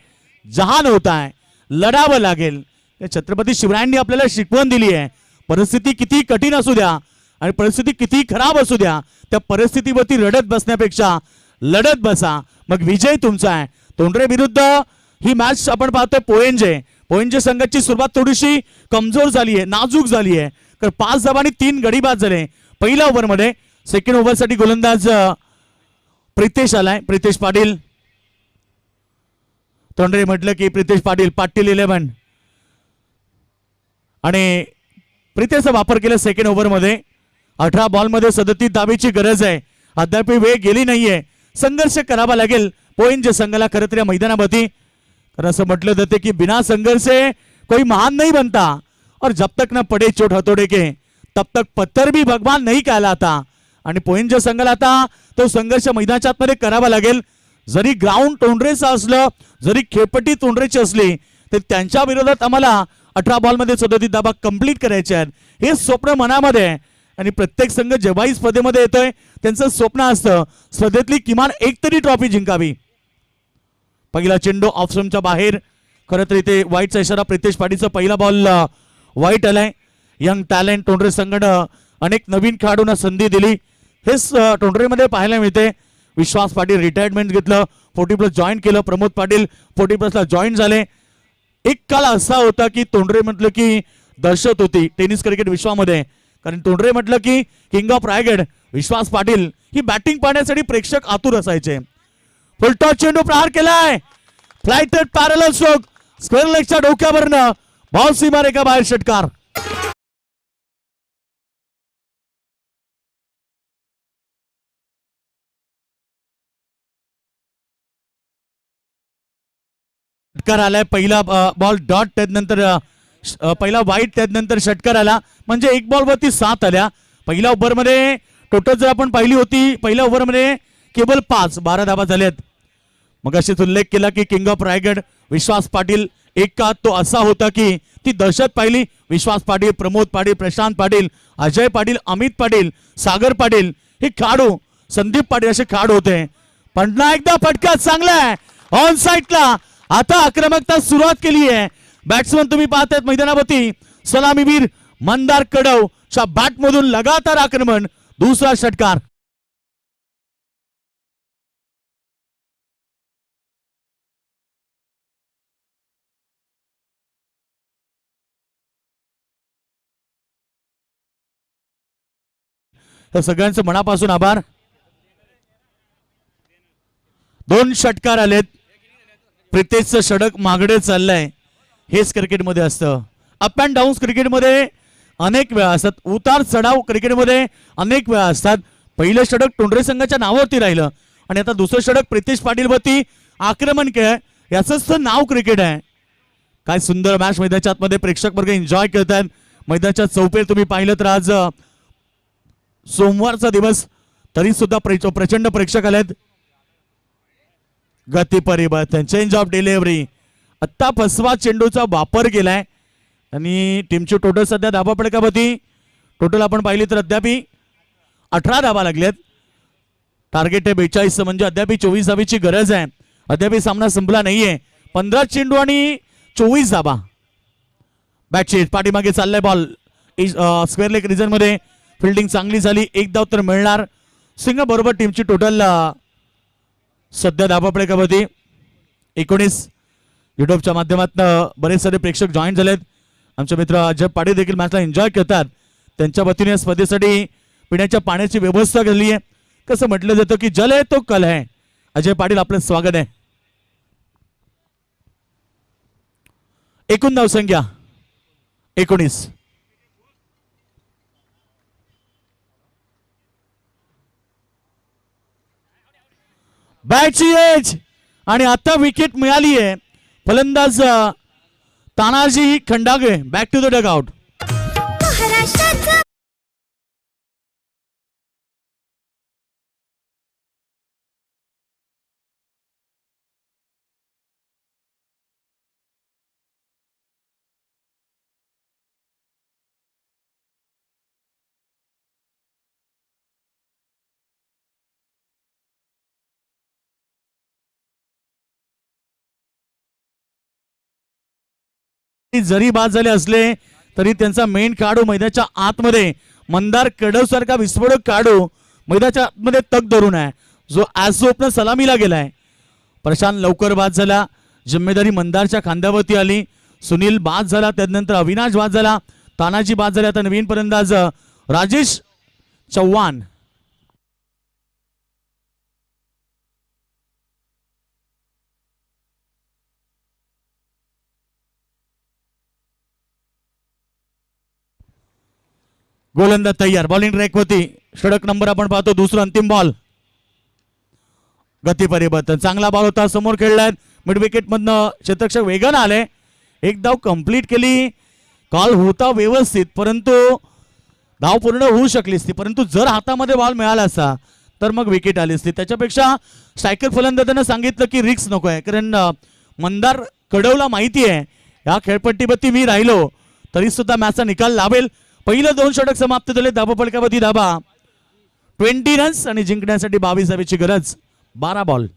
जहान होता है. लढावं लागेल. छत्रपती शिवरायांनी आपल्याला शिकवण दिली आहे. परिस्थिती किती कठीण असू द्या आणि परिस्थिती किती खराब असू द्या, त्या परिस्थितीवरती रडत बसण्यापेक्षा लढत बसा, मग विजय तुमचा आहे. तोंडरे विरुद्ध ही मॅच आपण पाहतोय. पोइंजे संघाची सुरुवात थोडीशी कमजोर झाली आहे, नाजूक झाली आहे. 5 धावांनी 3 गडी बाद झाले पहिल्या ओव्हरमध्ये. सेकंड ओव्हरसाठी गोलंदाज प्रितेश आलाय. प्रितेश पाटील. तोंडरे म्हटलं की प्रितेश पाटील 11 आणि प्रितेशचा वापर केला सेकंड ओव्हरमध्ये. 18 बॉलमध्ये 37 धावेची गरज आहे. अद्याप वेळ गेली नाहीये, संघर्ष करावा लागेल पोइंजे संघाला. खरं तर या मैदानामध्ये तर असं म्हटलं जाते की बिना संघर्ष कोई महान नहीं बनता और जब तक न पडे चोट हथोड़े के तब तक पत्थर भी भगवान नहीं कहलाता. आणि पोइंजे संघाला आता तो संघर्ष मैदानाच्या आतमध्ये करावा लागेल. जरी ग्राउंड तोंडरेचं असलं, जरी खेळपट्टी तोंडरेची असली, तर त्यांच्या विरोधात आम्हाला 18 बॉलमध्ये 37 धावा कंप्लीट करायचे आहेत. हे स्वप्न मनामध्ये आहे. आणि प्रत्येक संघ जेव्हाही स्पर्धेमध्ये येतोय त्यांचं स्वप्न असतं स्पर्धेतली किमान एक तरी ट्रॉफी जिंकावी. पहिला चेंडू ऑफ स्टंपच्या बाहेर. खरं तर इथे वाईटचा इशारा. प्रितेश पाटीलचा पहिला बॉल वाईट आलाय. यंग टॅलेंट तोंडरे संघानं अनेक नवीन खेळाडूंना संधी दिली. हेच तोंडरेमध्ये पाहायला मिळते. विश्वास पाटील रिटायरमेंट घेतलं, 40+ जॉईन केलं. प्रमोद पाटील 40+ला जॉईन झाले. एक काळ असा होता की तोंडरे म्हटलं की दहशत होती टेनिस क्रिकेट विश्वामध्ये. कारण तोंडरे म्हटलं की किंग ऑफ रायगड विश्वास पाटील ही बॅटिंग पाहण्यासाठी प्रेक्षक आतुर असायचे. फुलटॉस चेंडू प्रहार केलाय. फ्लाइटेड पॅरलल स्ट्रोक स्क्वेअर लेगच्या डोक्यावरनं बॉल सीमारेखा बाहेर. षटकार. षटकार आलाय. पहिला बॉल डॉट, त्यानंतर पहिला वाईट, त्यानंतर षटकार आला. म्हणजे एक बॉल वरती 7 आल्या. पहिल्या ओव्हरमध्ये टोटल जर आपण पाहिली होती, पहिल्या ओव्हरमध्ये केवळ 12 धावा झाल्यात. मग अशीच उल्लेख केला की किंग ऑफ रायगड विश्वास पाटील एक का तो असा होता की ती दहशत पाहिली. विश्वास पाटील, प्रमोद पाटील, प्रशांत पाटील, अजय पाटील, अमित पाटील, सागर पाटील हे खेळाडू, संदीप पाटील असे खेळाडू होते. पुन्हा एकदा फटका चांगला आहे ऑन साईडला. आता आक्रमकता सुरुवात केली आहे. बॅट्समन तुम्ही पाहतायत मैदानावरती. सलामीवीर मंदार कडव च्या बॅट मधून लगातार आक्रमण. दुसरा षटकार. सगळ्यांचं मनापासून आभार. 2 षटकार आलेत. प्रितेशचं षटक मागडे चाललंय. हेच क्रिकेटमध्ये असतं. अप अँड डाऊन क्रिकेटमध्ये अनेक वेळा असतात. उतार चढाव क्रिकेटमध्ये अनेक वेळा असतात. पहिलं षटक तोंडरे संघाच्या नावावरती राहिलं आणि आता दुसरं षटक प्रितेश पाटील वरती आक्रमण केलं. याचंच तर नाव क्रिकेट आहे. काय सुंदर मॅच मैदानाच्या आतमध्ये प्रेक्षक वर्ग एन्जॉय करतात. मैदानाच्या चौपेर तुम्ही पाहिलं तर आज सोमवारचा दिवस तरी सुद्धा प्रचंड प्रेक्षक आलेत. गती परिवर्तन, चेंज ऑफ डिलिव्हरी, आत्ता फसवा चेंडूचा वापर केलाय आणि टीमची टोटल सध्या धावा पडकावरती टोटल आपण पाहिली तर अद्याप 18 धावा लागल्यात. टार्गेट आहे 42, म्हणजे अद्याप 24 धावेची गरज आहे. अद्याप सामना संपला नाहीये. 15 चेंडू आणि 24 धाबा. बॅटची पाठीमागे चाललाय बॉल स्क्वेअर लेग रिजन मध्ये. फिल्डिंग चांगली झाली, 1 धाव तर मिळणार. सिंग बरोबर टीमची टोटल सध्या धाबापडे कबड्डी 19. युट्यूबच्या माध्यमातून बरेच सारे प्रेक्षक जॉईन झालेत. आमचे मित्र अजय पाटील देखील मॅचला एन्जॉय करतात. त्यांच्या वतीने स्पर्धेसाठी पिण्याच्या पाण्याची व्यवस्था केली आहे. कसं म्हटलं जातं की जल आहे तो कल आहे. अजय पाटील आपलं स्वागत आहे. एकूण धावसंख्या 19. बॅटची एज आणि आता विकेट मिळाली आहे. फलंदाज Tanaji Khandagale. Back to the dugout. महाराष्ट्राचा जरी बाद झाले असले तरी त्यांचा मेन काढू मैदानाच्या आतमध्ये मंदार कडव सारखा विस्फोटक काढू मैदानाच्या आतमध्ये तग धरून आहे, जो ॲज ओपन सलामीला गेलाय. प्रशांत लवकर बाद झाला, जिम्मेदारी मंदारच्या खांद्यावरती आली. सुनील बाद झाला, त्यानंतर अविनाश बाद झाला, तानाजी बाद झाले. आता नवीन फलंदाज राजेश चव्हाण. गोलंदाज तयार. बॉलिंग ट्रॅक होती. षटक नंबर आपण पाहतो. दुसरा अंतिम बॉल. गती परिवर्तन चांगला बॉल होता, समोर खेळलाय. मिड विकेट मधनं शतरक्षक वेगानं आले. एक धाव कंप्लीट केली. कॉल होता व्यवस्थित, परंतु धाव पूर्ण होऊ शकली असती. परंतु जर हातामध्ये बॉल मिळाला असता तर मग विकेट आली असती. त्याच्यापेक्षा स्ट्रायकर फलंदाजांना सांगितलं की रिक्स नको आहे, कारण मंदार कडवला माहिती आहे या खेळपट्टीवरती मी राहिलो तरी सुद्धा मॅचचा निकाल लावेल. पहिलं 2 षटक समाप्त झाले. धाबा फलकावरती धाबा 20 रन्स आणि जिंकण्यासाठी 22 धावेची गरज. 12 बॉल.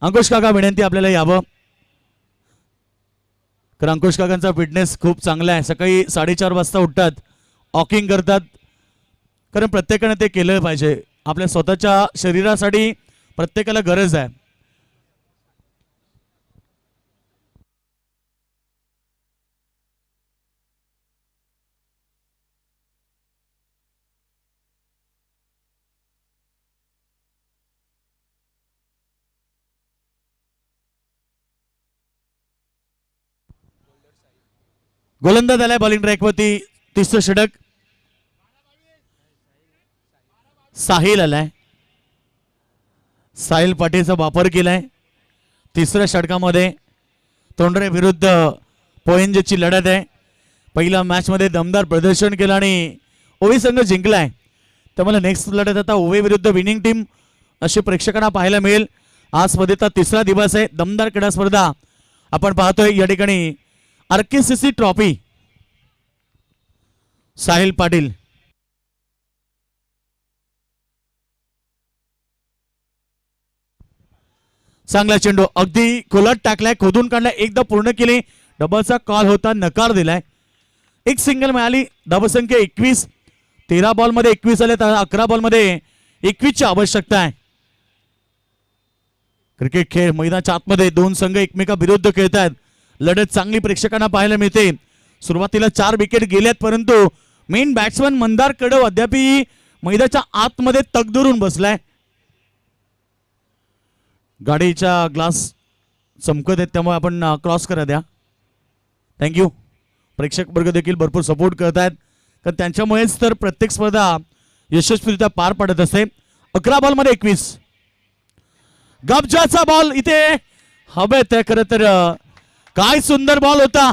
अंकुश काका, विनंती आपल्याला यावं, कारण अंकुश काकांचा फिटनेस खूप चांगला आहे. सकाळी 4:30 वाजता उठतात, वॉकिंग करतात, कारण प्रत्येकाने ते केलं पाहिजे. आपल्या स्वतःच्या शरीरासाठी प्रत्येकाला गरज आहे. गोलंदाज आलाय बॉलिंग ट्रॅकवरती. तिसरं षटक. साहिल आलाय. साहिल पाटीलचा वापर केलाय. तिसऱ्या षटकामध्ये तोंडरे विरुद्ध पोएंजेची लढत आहे. पहिल्या मॅच मध्ये दमदार प्रदर्शन केलं आणि ओवी संघ जिंकलाय. तर मला नेक्स्ट लढत आता ओवे विरुद्ध विनिंग टीम अशी प्रेक्षकांना पाहायला मिळेल. आज स्पर्धेचा तिसरा दिवस आहे. दमदार क्रीडा स्पर्धा आपण पाहतोय. या ठिकाणी आरकेसीसी ट्रॉफी. साहिल पाटील. चांगला चेंडू अगदी खोलात टाकलाय, खोदून काढलाय, एकदा पूर्ण केली. डबलचा कॉल होता, नकार दिलाय. एक सिंगल मिळाली. धावसंख्या 21. 13 बॉल मध्ये 21 आले, 11 बॉल मध्ये 21 ची आवश्यकता आहे. क्रिकेट खेळ मैदानाच्या आतमध्ये 2 संघ एकमेकाविरुद्ध खेळतात. लढत चांगली प्रेक्षकांना पाहायला मिळते. सुरुवातीला 4 विकेट गेल्यात, परंतु मेन बॅट्समन मंदार कडव अद्यापही मैदानाच्या आतमध्ये तग धरून बसलाय. गाडीच्या ग्लास चमकत आहेत, त्यामुळे आपण क्रॉस करा द्या. थँक्यू. प्रेक्षक वर्ग देखील भरपूर सपोर्ट करत आहेत, कारण त्यांच्यामुळेच तर प्रत्येक स्पर्धा यशस्वीरित्या पार पडत असते. 11 बॉल मध्ये 21. गबजाचा बॉल इथे हवेत. खरं तर काय सुंदर बॉल होता.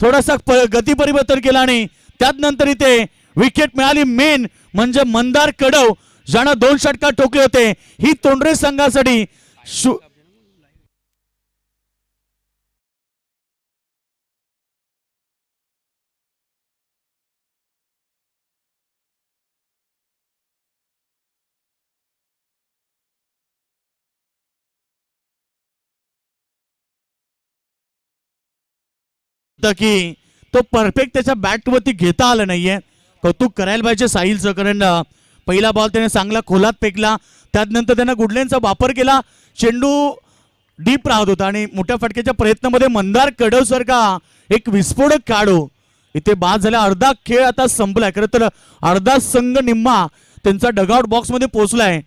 थोडासा गती परिवर्तन केला आणि त्यात नंतर इथे विकेट मिळाली. मेन म्हणजे मंदार कडव ज्यानं 2 षटकार ठोकले होते. ही तोंडरे संघासाठी की तो परफेक्ट त्याच्या बॅटवरती घेता आला नाहीये. कौतुक करायला पाहिजे साहिलचं, कारण पहिला बॉल त्याने चांगला खोलात फेकला. त्यानंतर त्यानं गुडलेनचा वापर केला. चेंडू डीप राहत होता आणि मोठ्या फटक्याच्या प्रयत्नामध्ये मंदार कडव सारखा एक विस्फोटक काढू इथे बाद झाला. अर्धा खेळ आता संपलाय. खरं तर अर्धा संघ निम्मा त्यांचा डगआउट बॉक्स मध्ये पोहोचलाय.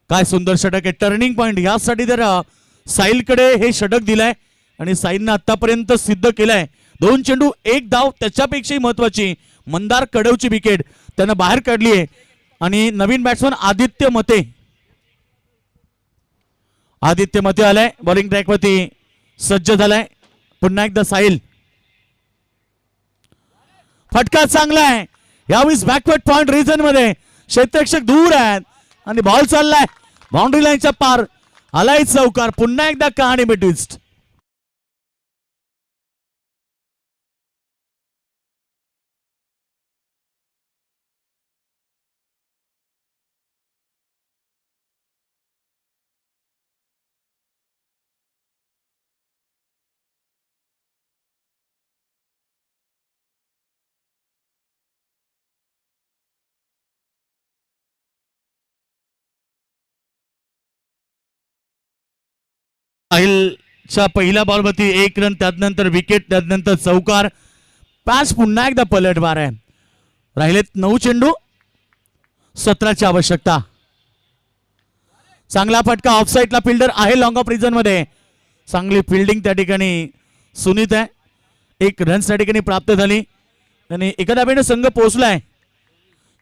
काय सुंदर षटक आहे. टर्निंग पॉइंट यासाठी तर साहिलकडे हे षटक दिलंय आणि साहिलनं आतापर्यंत सिद्ध केलंय. 2 चेंडू 1 धाव, त्याच्यापेक्षाही महत्वाची मंदार कडवची विकेट त्यानं बाहेर काढली आहे. आणि नवीन बॅट्समन आदित्य मते आलाय बॉलिंग ट्रॅकवरती सज्ज झालाय. पुन्हा एकदा साहिल, फटका चांगला आहे यावेळी बॅकवर्ड पॉइंट रिजन मध्ये. क्षेत्ररक्षक दूर आहेत आणि बॉल चाललाय बाउंड्री लाईनच्या पार. आलाय चौकार. पुन्हा एकदा कहाणी में ट्विस्ट. साहिलच्या पहिल्या बॉलवरती 1 रन, त्यानंतर विकेट, त्यानंतर चौकार. 5 पुन्हा एकदा पलटवार आहे. राहिलेत 9 चेंडू, 17ची आवश्यकता. चांगला फटका ऑफसाईडला. फिल्डर आहे लॉंग ऑफ रिजन मध्ये. चांगली फिल्डिंग त्या ठिकाणी सुनीत आहे. 1 रन त्या ठिकाणी प्राप्त झाली आणि एका धावेने संघ पोहोचलाय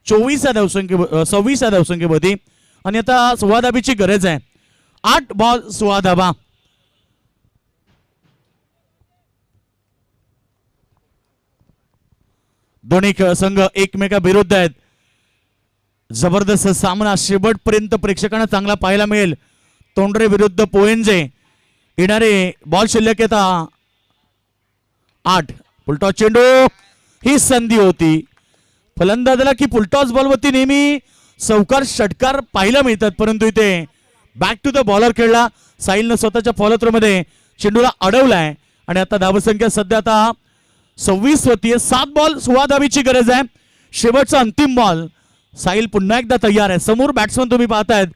26 धावसंख्येवरती. आणि आता 16 धाबीची गरज आहे. 8 बॉल 16 धाबा. दोन्ही संघ एकमेका विरुद्ध आहेत. जबरदस्त सामना शेवटपर्यंत प्रेक्षकांना चांगला पाहायला मिळेल. तोंडरे विरुद्ध पोएंजे. येणारे बॉल शिल्लक आता 8. फुलटॉस चेंडू, ही संधी होती फलंदाजाला की फुलटॉस बॉलवरती नेहमी चौकार षटकार पाहायला मिळतात, परंतु इथे बॅक टू द बॉलर खेळला. साहिलनं स्वतःच्या फॉलो थ्रो मध्ये चेंडूला अडवलाय आणि आता धावसंख्या सध्या आता 26 होती. 7 बॉल 16 धावीची गरज आहे. शेवटचा अंतिम बॉल. साहिल पुन्हा एकदा तयार आहे. समोर बॅट्समन तुम्ही पाहतायत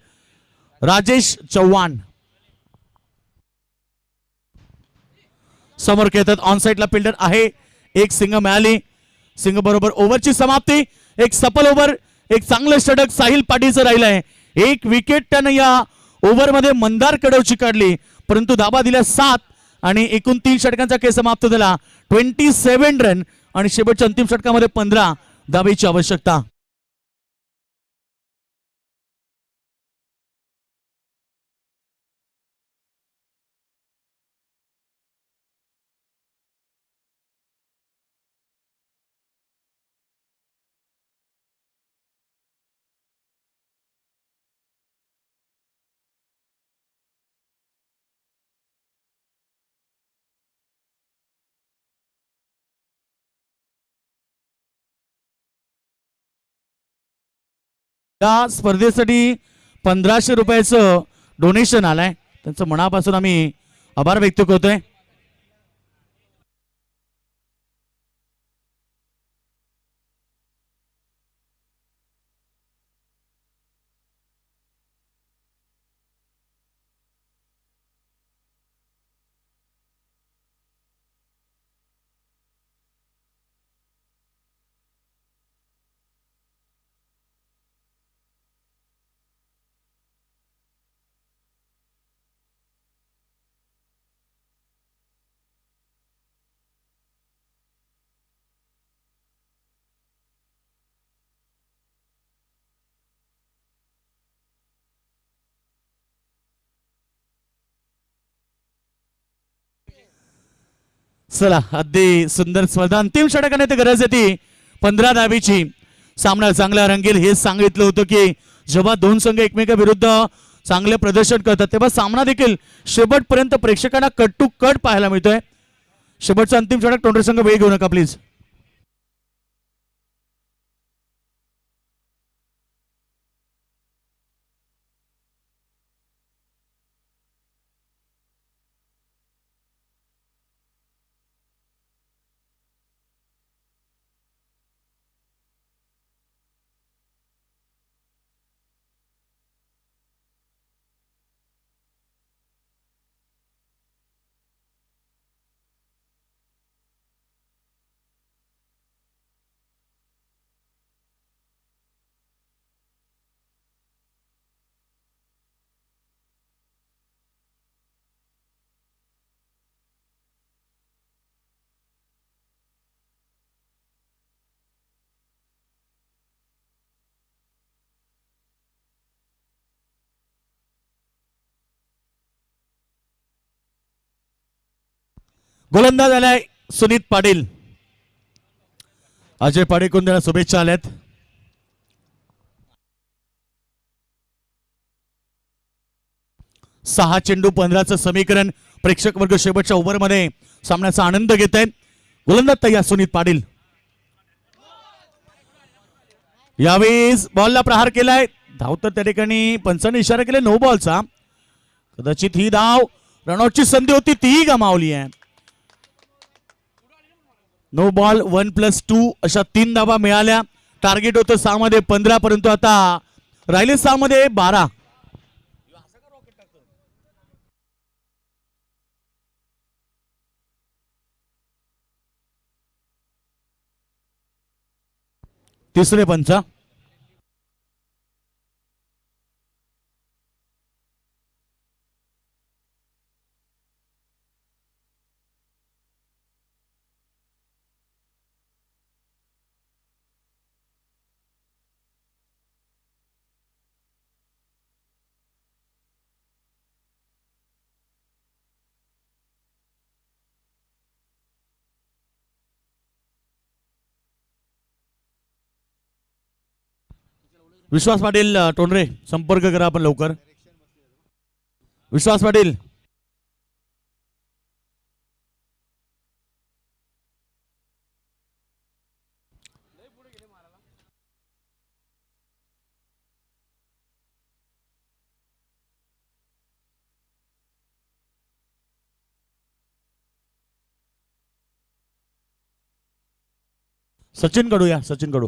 राजेश चव्हाण. समोर खेळतात ऑन साइडला फिल्डर आहे. 1 सिंग मिळाली. सिंग बरोबर ओव्हरची समाप्ती. एक सफल ओव्हर, एक चांगलं षटक साहिल पाटीलचं राहिलंय. 1 विकेट त्यानं या ओव्हर मध्ये मंदार कडवची काढली, परंतु धाबा दिल्या 7 आणि एकूण 3 षटकांचा खेळ समाप्त झाला. 27 रन आणि शेवटच्या अंतिम षटकामध्ये 15 धाबेची आवश्यकता. या स्पर्धेसाठी 1500 रुपयाचं डोनेशन आलंय. त्यांचं मनापासून आम्ही आभार व्यक्त करतोय. चला अगदी सुंदर स्पर्धा अंतिम षटकाने ते गरज आहे ती 15 धावेची. सामना चांगला रंगेल हे सांगितलं होतं की जेव्हा दोन संघ एकमेकाविरुद्ध चांगले प्रदर्शन करतात तेव्हा सामना देखील शेवटपर्यंत प्रेक्षकांना कट टू कट पाहायला मिळतोय. शेवटचा अंतिम षटक टोंडरे संघ वेळ घेऊ नका प्लीज. गोलंदाज आलाय सुनीत पाटील. अजय पाडेकून त्यांना शुभेच्छा आल्यात. सहा चेंडू 15चं समीकरण. प्रेक्षक वर्ग शेवटच्या ओव्हरमध्ये सामन्याचा आनंद घेत आहेत. गोलंदाज तयार सुनीत पाटील. यावेळेस बॉलला प्रहार केलाय. धाव तर त्या ठिकाणी पंचांनी इशारा केला नो बॉलचा. कदाचित ही धाव रनआउटची संधी होती तीही गमावली आहे. नो बॉल 1+2 अशा 3 धावा मिळाल्या. टार्गेट होतं 6 मध्ये 15 परंतु आता राहिले 6 मध्ये 12. तिसरे पंच. विश्वास पाटील टोंडरे संपर्क करा आपण लवकर. विश्वास पाटील सचिन कडू या. सचिन कडू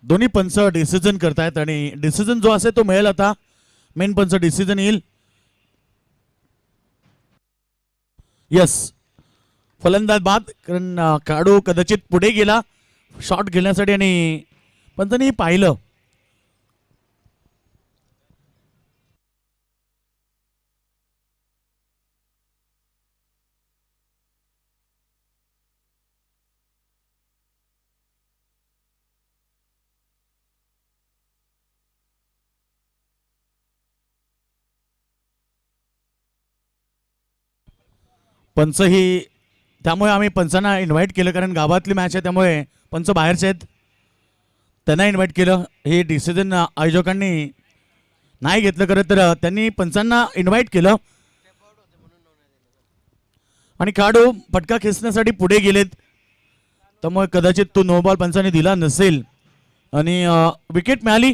दोन्ही पंच डिसिजन करतायत आणि डिसिजन जो असेल तो मिळेल. आता मेन पंच डिसिजन येईल. यस, फलंदाज बाद, कारण काडू कदाचित पुढे गेला शॉट घेण्यासाठी आणि पंचांनी पाहिलं. पंच ही, त्यामुळे आम्ही पंचांना इन्व्हाइट केलं, कारण गावातली मॅच आहे त्यामुळे पंच बाहेरचे आहेत, त्यांना इन्व्हाइट केलं. हे डिसिजन आयोजकांनी नाही घेतलं खरं तर त्यांनी पंचांना इन्व्हाइट केलं आणि काडू फटका खेचण्यासाठी पुढे गेलेत, त्यामुळे कदाचित तो नो बॉल पंचांनी दिला नसेल आणि विकेट मिळाली.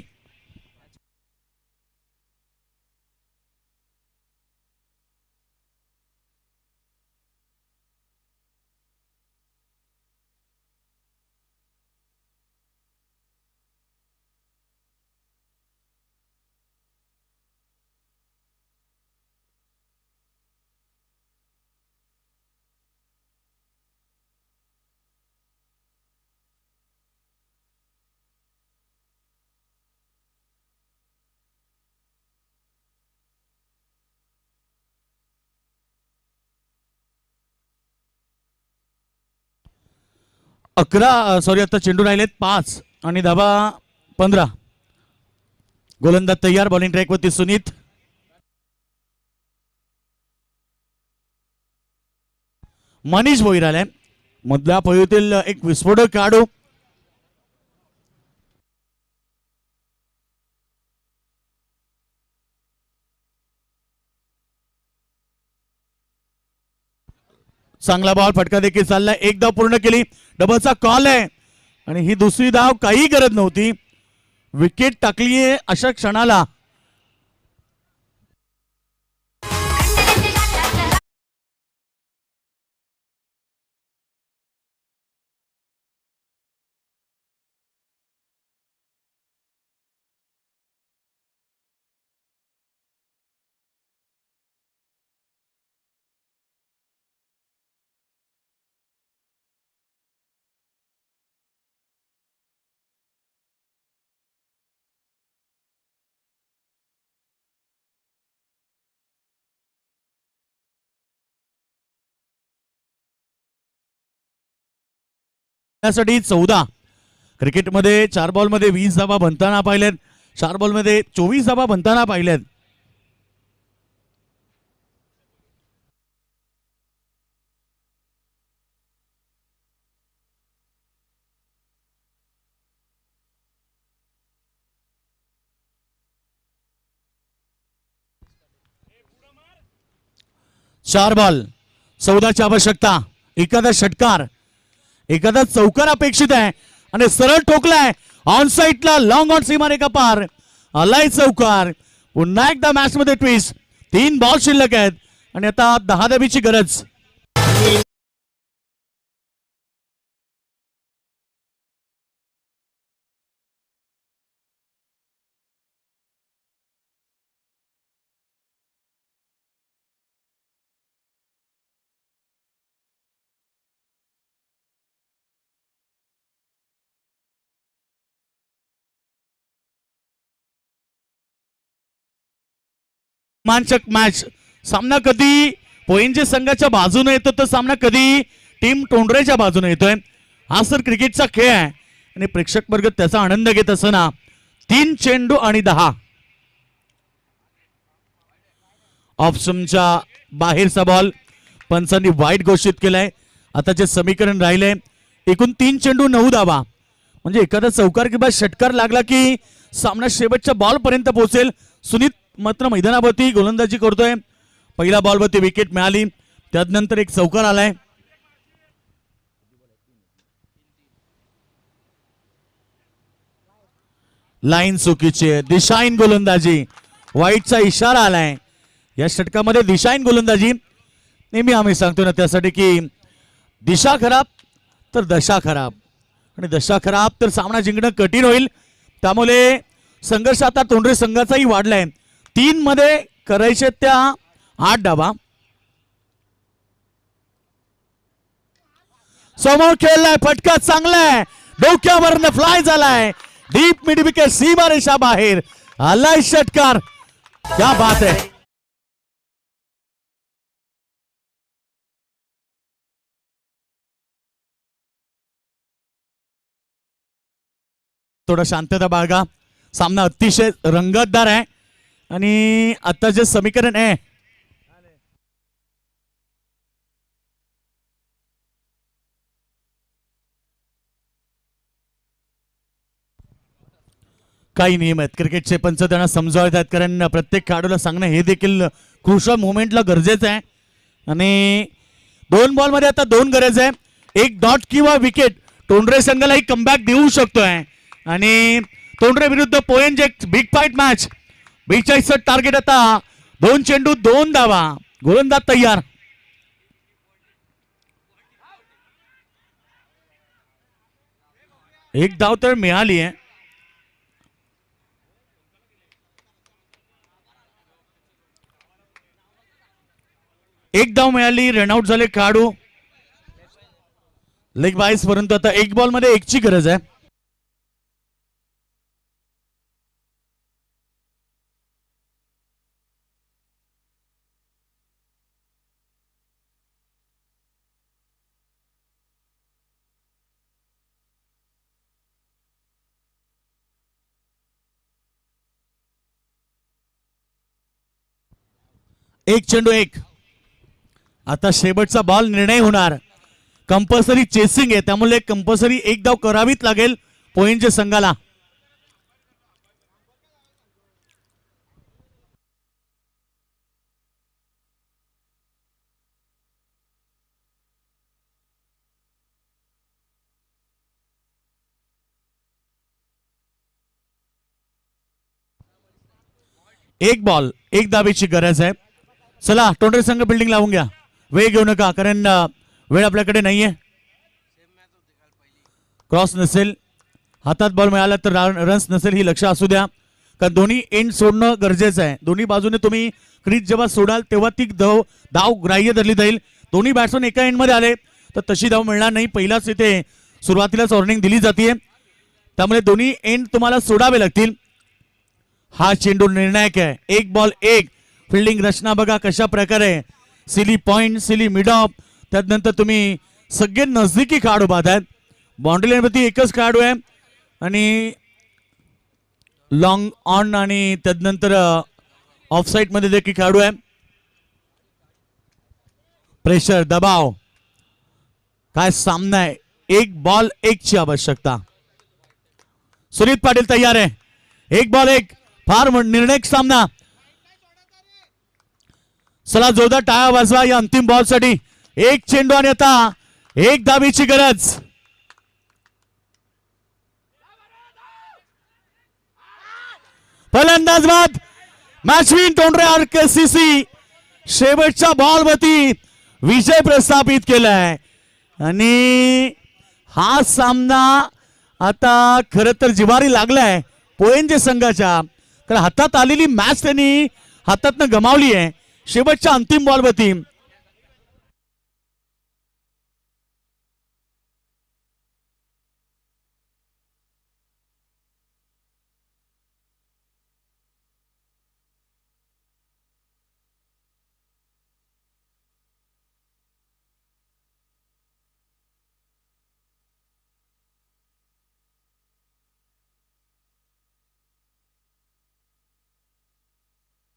आता चेंडू राहिलेत 5 आणि धाबा 15. गोलंदाज तयार, बॉलिंग ट्रॅक वरती सुनीत. मनीष भोईर आलाय, मधल्या फळीतील एक विस्फोटक काढू. चांगला बॉल, फटका देखील चाललाय, एक धाव पूर्ण केली, डबलचा कॉल आहे आणि ही दुसरी धाव काही गरज नव्हती, विकेट टाकलीये अशा क्षणाला. त्यासाठी 14 क्रिकेटमध्ये 4 बॉलमध्ये 20 धावा बनताना पाहिल्यात, 4 बॉलमध्ये 24 धावा बनताना पाहिल्यात. चार बॉल 14ची आवश्यकता, एखादा षटकार, एखादा चौकार अपेक्षित आहे आणि सरळ ठोकलाय ऑन साइडला, लॉंग ऑन सीमारेखा पार, आलाय चौकार. पुन्हा एकदा मॅच मध्ये ट्विस्ट, 3 बॉल शिल्लक आहेत आणि आता 10 धाबीची गरज. रोमांचक मॅच, सामना कधी पोईंचे संघाच्या बाजूने येतो तर सामना कधी टीम टोंडरेच्या बाजूने येतोय. हा सर क्रिकेटचा खेळ आहे आणि प्रेक्षक वर्ग त्याचा आनंद घेत असताना 3 चेंडू आणि 10. ऑप्शनच्या बाहेरचा बॉल पंचांनी वाईट घोषित केलाय. आता जे समीकरण राहिले, एकूण 3 चेंडू 9 धावा, म्हणजे एखादा चौकार किंवा षटकार लागला की सामना शेवटच्या बॉल पर्यंत पोहोचेल. सुनीत मात्र मैदानावरती गोलंदाजी करतोय. पहिल्या बॉलवरती विकेट मिळाली, त्यानंतर एक चौकार आलाय. लाईन चुकीची, दिशाहीन गोलंदाजी, वाईटचा इशारा आलाय. या षटकामध्ये दिशाहीन गोलंदाजी नेहमी आम्ही सांगतो ना त्यासाठी की दिशा खराब तर दशा खराब. आणि दशा खराब तर सामना जिंकणं कठीण होईल. त्यामुळे संघर्ष आता तोंडरे संघाचाही वाढलाय. 3 मध्ये करायचे त्या 8 धावा. समोर खेळलाय, फटका चांगलाय, डोक्यावरनं फ्लाय झालाय, डीप मिड विकेट, सीमारेषा बाहेर आलाय षटकार. क्या बात आहे. थोडा शांतता बाळगा. सामना अतिशय रंगतदार आहे आणि आता जे समीकरण आहे काही नियम आहेत क्रिकेटचे, पंच त्यांना समजावत आहेत, कारण प्रत्येक खेळाडूला सांगणं हे देखील क्रुशियल मोमेंटला गरजेचं आहे. आणि 2 बॉलमध्ये आता 2 गरज आहे. एक डॉट किंवा विकेट तोंडरे संघालाही कमबॅक देऊ शकतोय. आणि तोंडरे विरुद्ध पोएंजे बिग फाईट मॅच. 42 टार्गेट. आता 2 चेंडू 2 धावा. गोलंदाज तयार. एक धाव तर मिळाली आहे. एक धाव मिळाली. रनआउट झाले खेळाडू. लेग बाईस, परंतु आता 1 बॉल मध्ये 1 ची गरज आहे. एक चेंडू 1. आता शेवटचा बॉल निर्णय होणार. कंपल्सरी चेसिंग आहे, त्यामुळे कंपल्सरी 1 धाव करावीच लागेल पोएंजे संघाला. एक बॉल 1 धावेची गरज आहे. चला तोंडरे संघ बिल्डिंग लावून घ्या. वेळ घेऊ नका, कारण वेळ आपल्याकडे नाहीये. क्रॉस नसेल, हातात बॉल मिळाला तर रन्स नसेल, ही लक्ष असू द्या, कारण दोन्ही एंड सोडणं गरजेचं आहे. दोन्ही बाजूने तुम्ही क्रीज जेव्हा सोडाल तेव्हा ती धाव ग्राह्य धरली जाईल. दोन्ही बॅट्समन एका एंड मध्ये आले तर तशी धाव मिळणार नाही. पहिलाच इथे सुरुवातीलाच वॉर्निंग दिली जाते, त्यामुळे दोन्ही एंड तुम्हाला सोडावे लागतील. हा चेंडू निर्णायक आहे. 1 बॉल 1. फिल्डिंग रचना बघा कशा प्रकारे. Silly point, silly mid of, त्यानंतर तुम्ही सगळे नजदीकी खेळाडू बाद आहेत. बाउंड्री लाईनवरती एकच खेळाडू आहे आणि लॉंग ऑन आणि त्यानंतर ऑफ साईड मध्ये देखील खेळाडू आहे. प्रेशर, दबाव, काय सामना आहे. 1 बॉल 1 ची आवश्यकता. सुनीत पाटील तयार आहे. 1 बॉल 1. फार निर्णायक सामना. चला जोरदार टाळ्या वाजवा या अंतिम बॉल साठी. 1 चेंडू आणि आता 1 धावेची गरज. फलंदाज बाद. Match win Tondare RKCC. शेवटच्या बॉल वरती विजय प्रस्थापित केलाय आणि हा सामना आता खरं तर जिवारी लागलाय पोएंजे संघाच्या, कारण हातात आलेली मॅच त्यांनी हातातनं गमावली आहे. शेवटच्या अंतिम बॉल वरती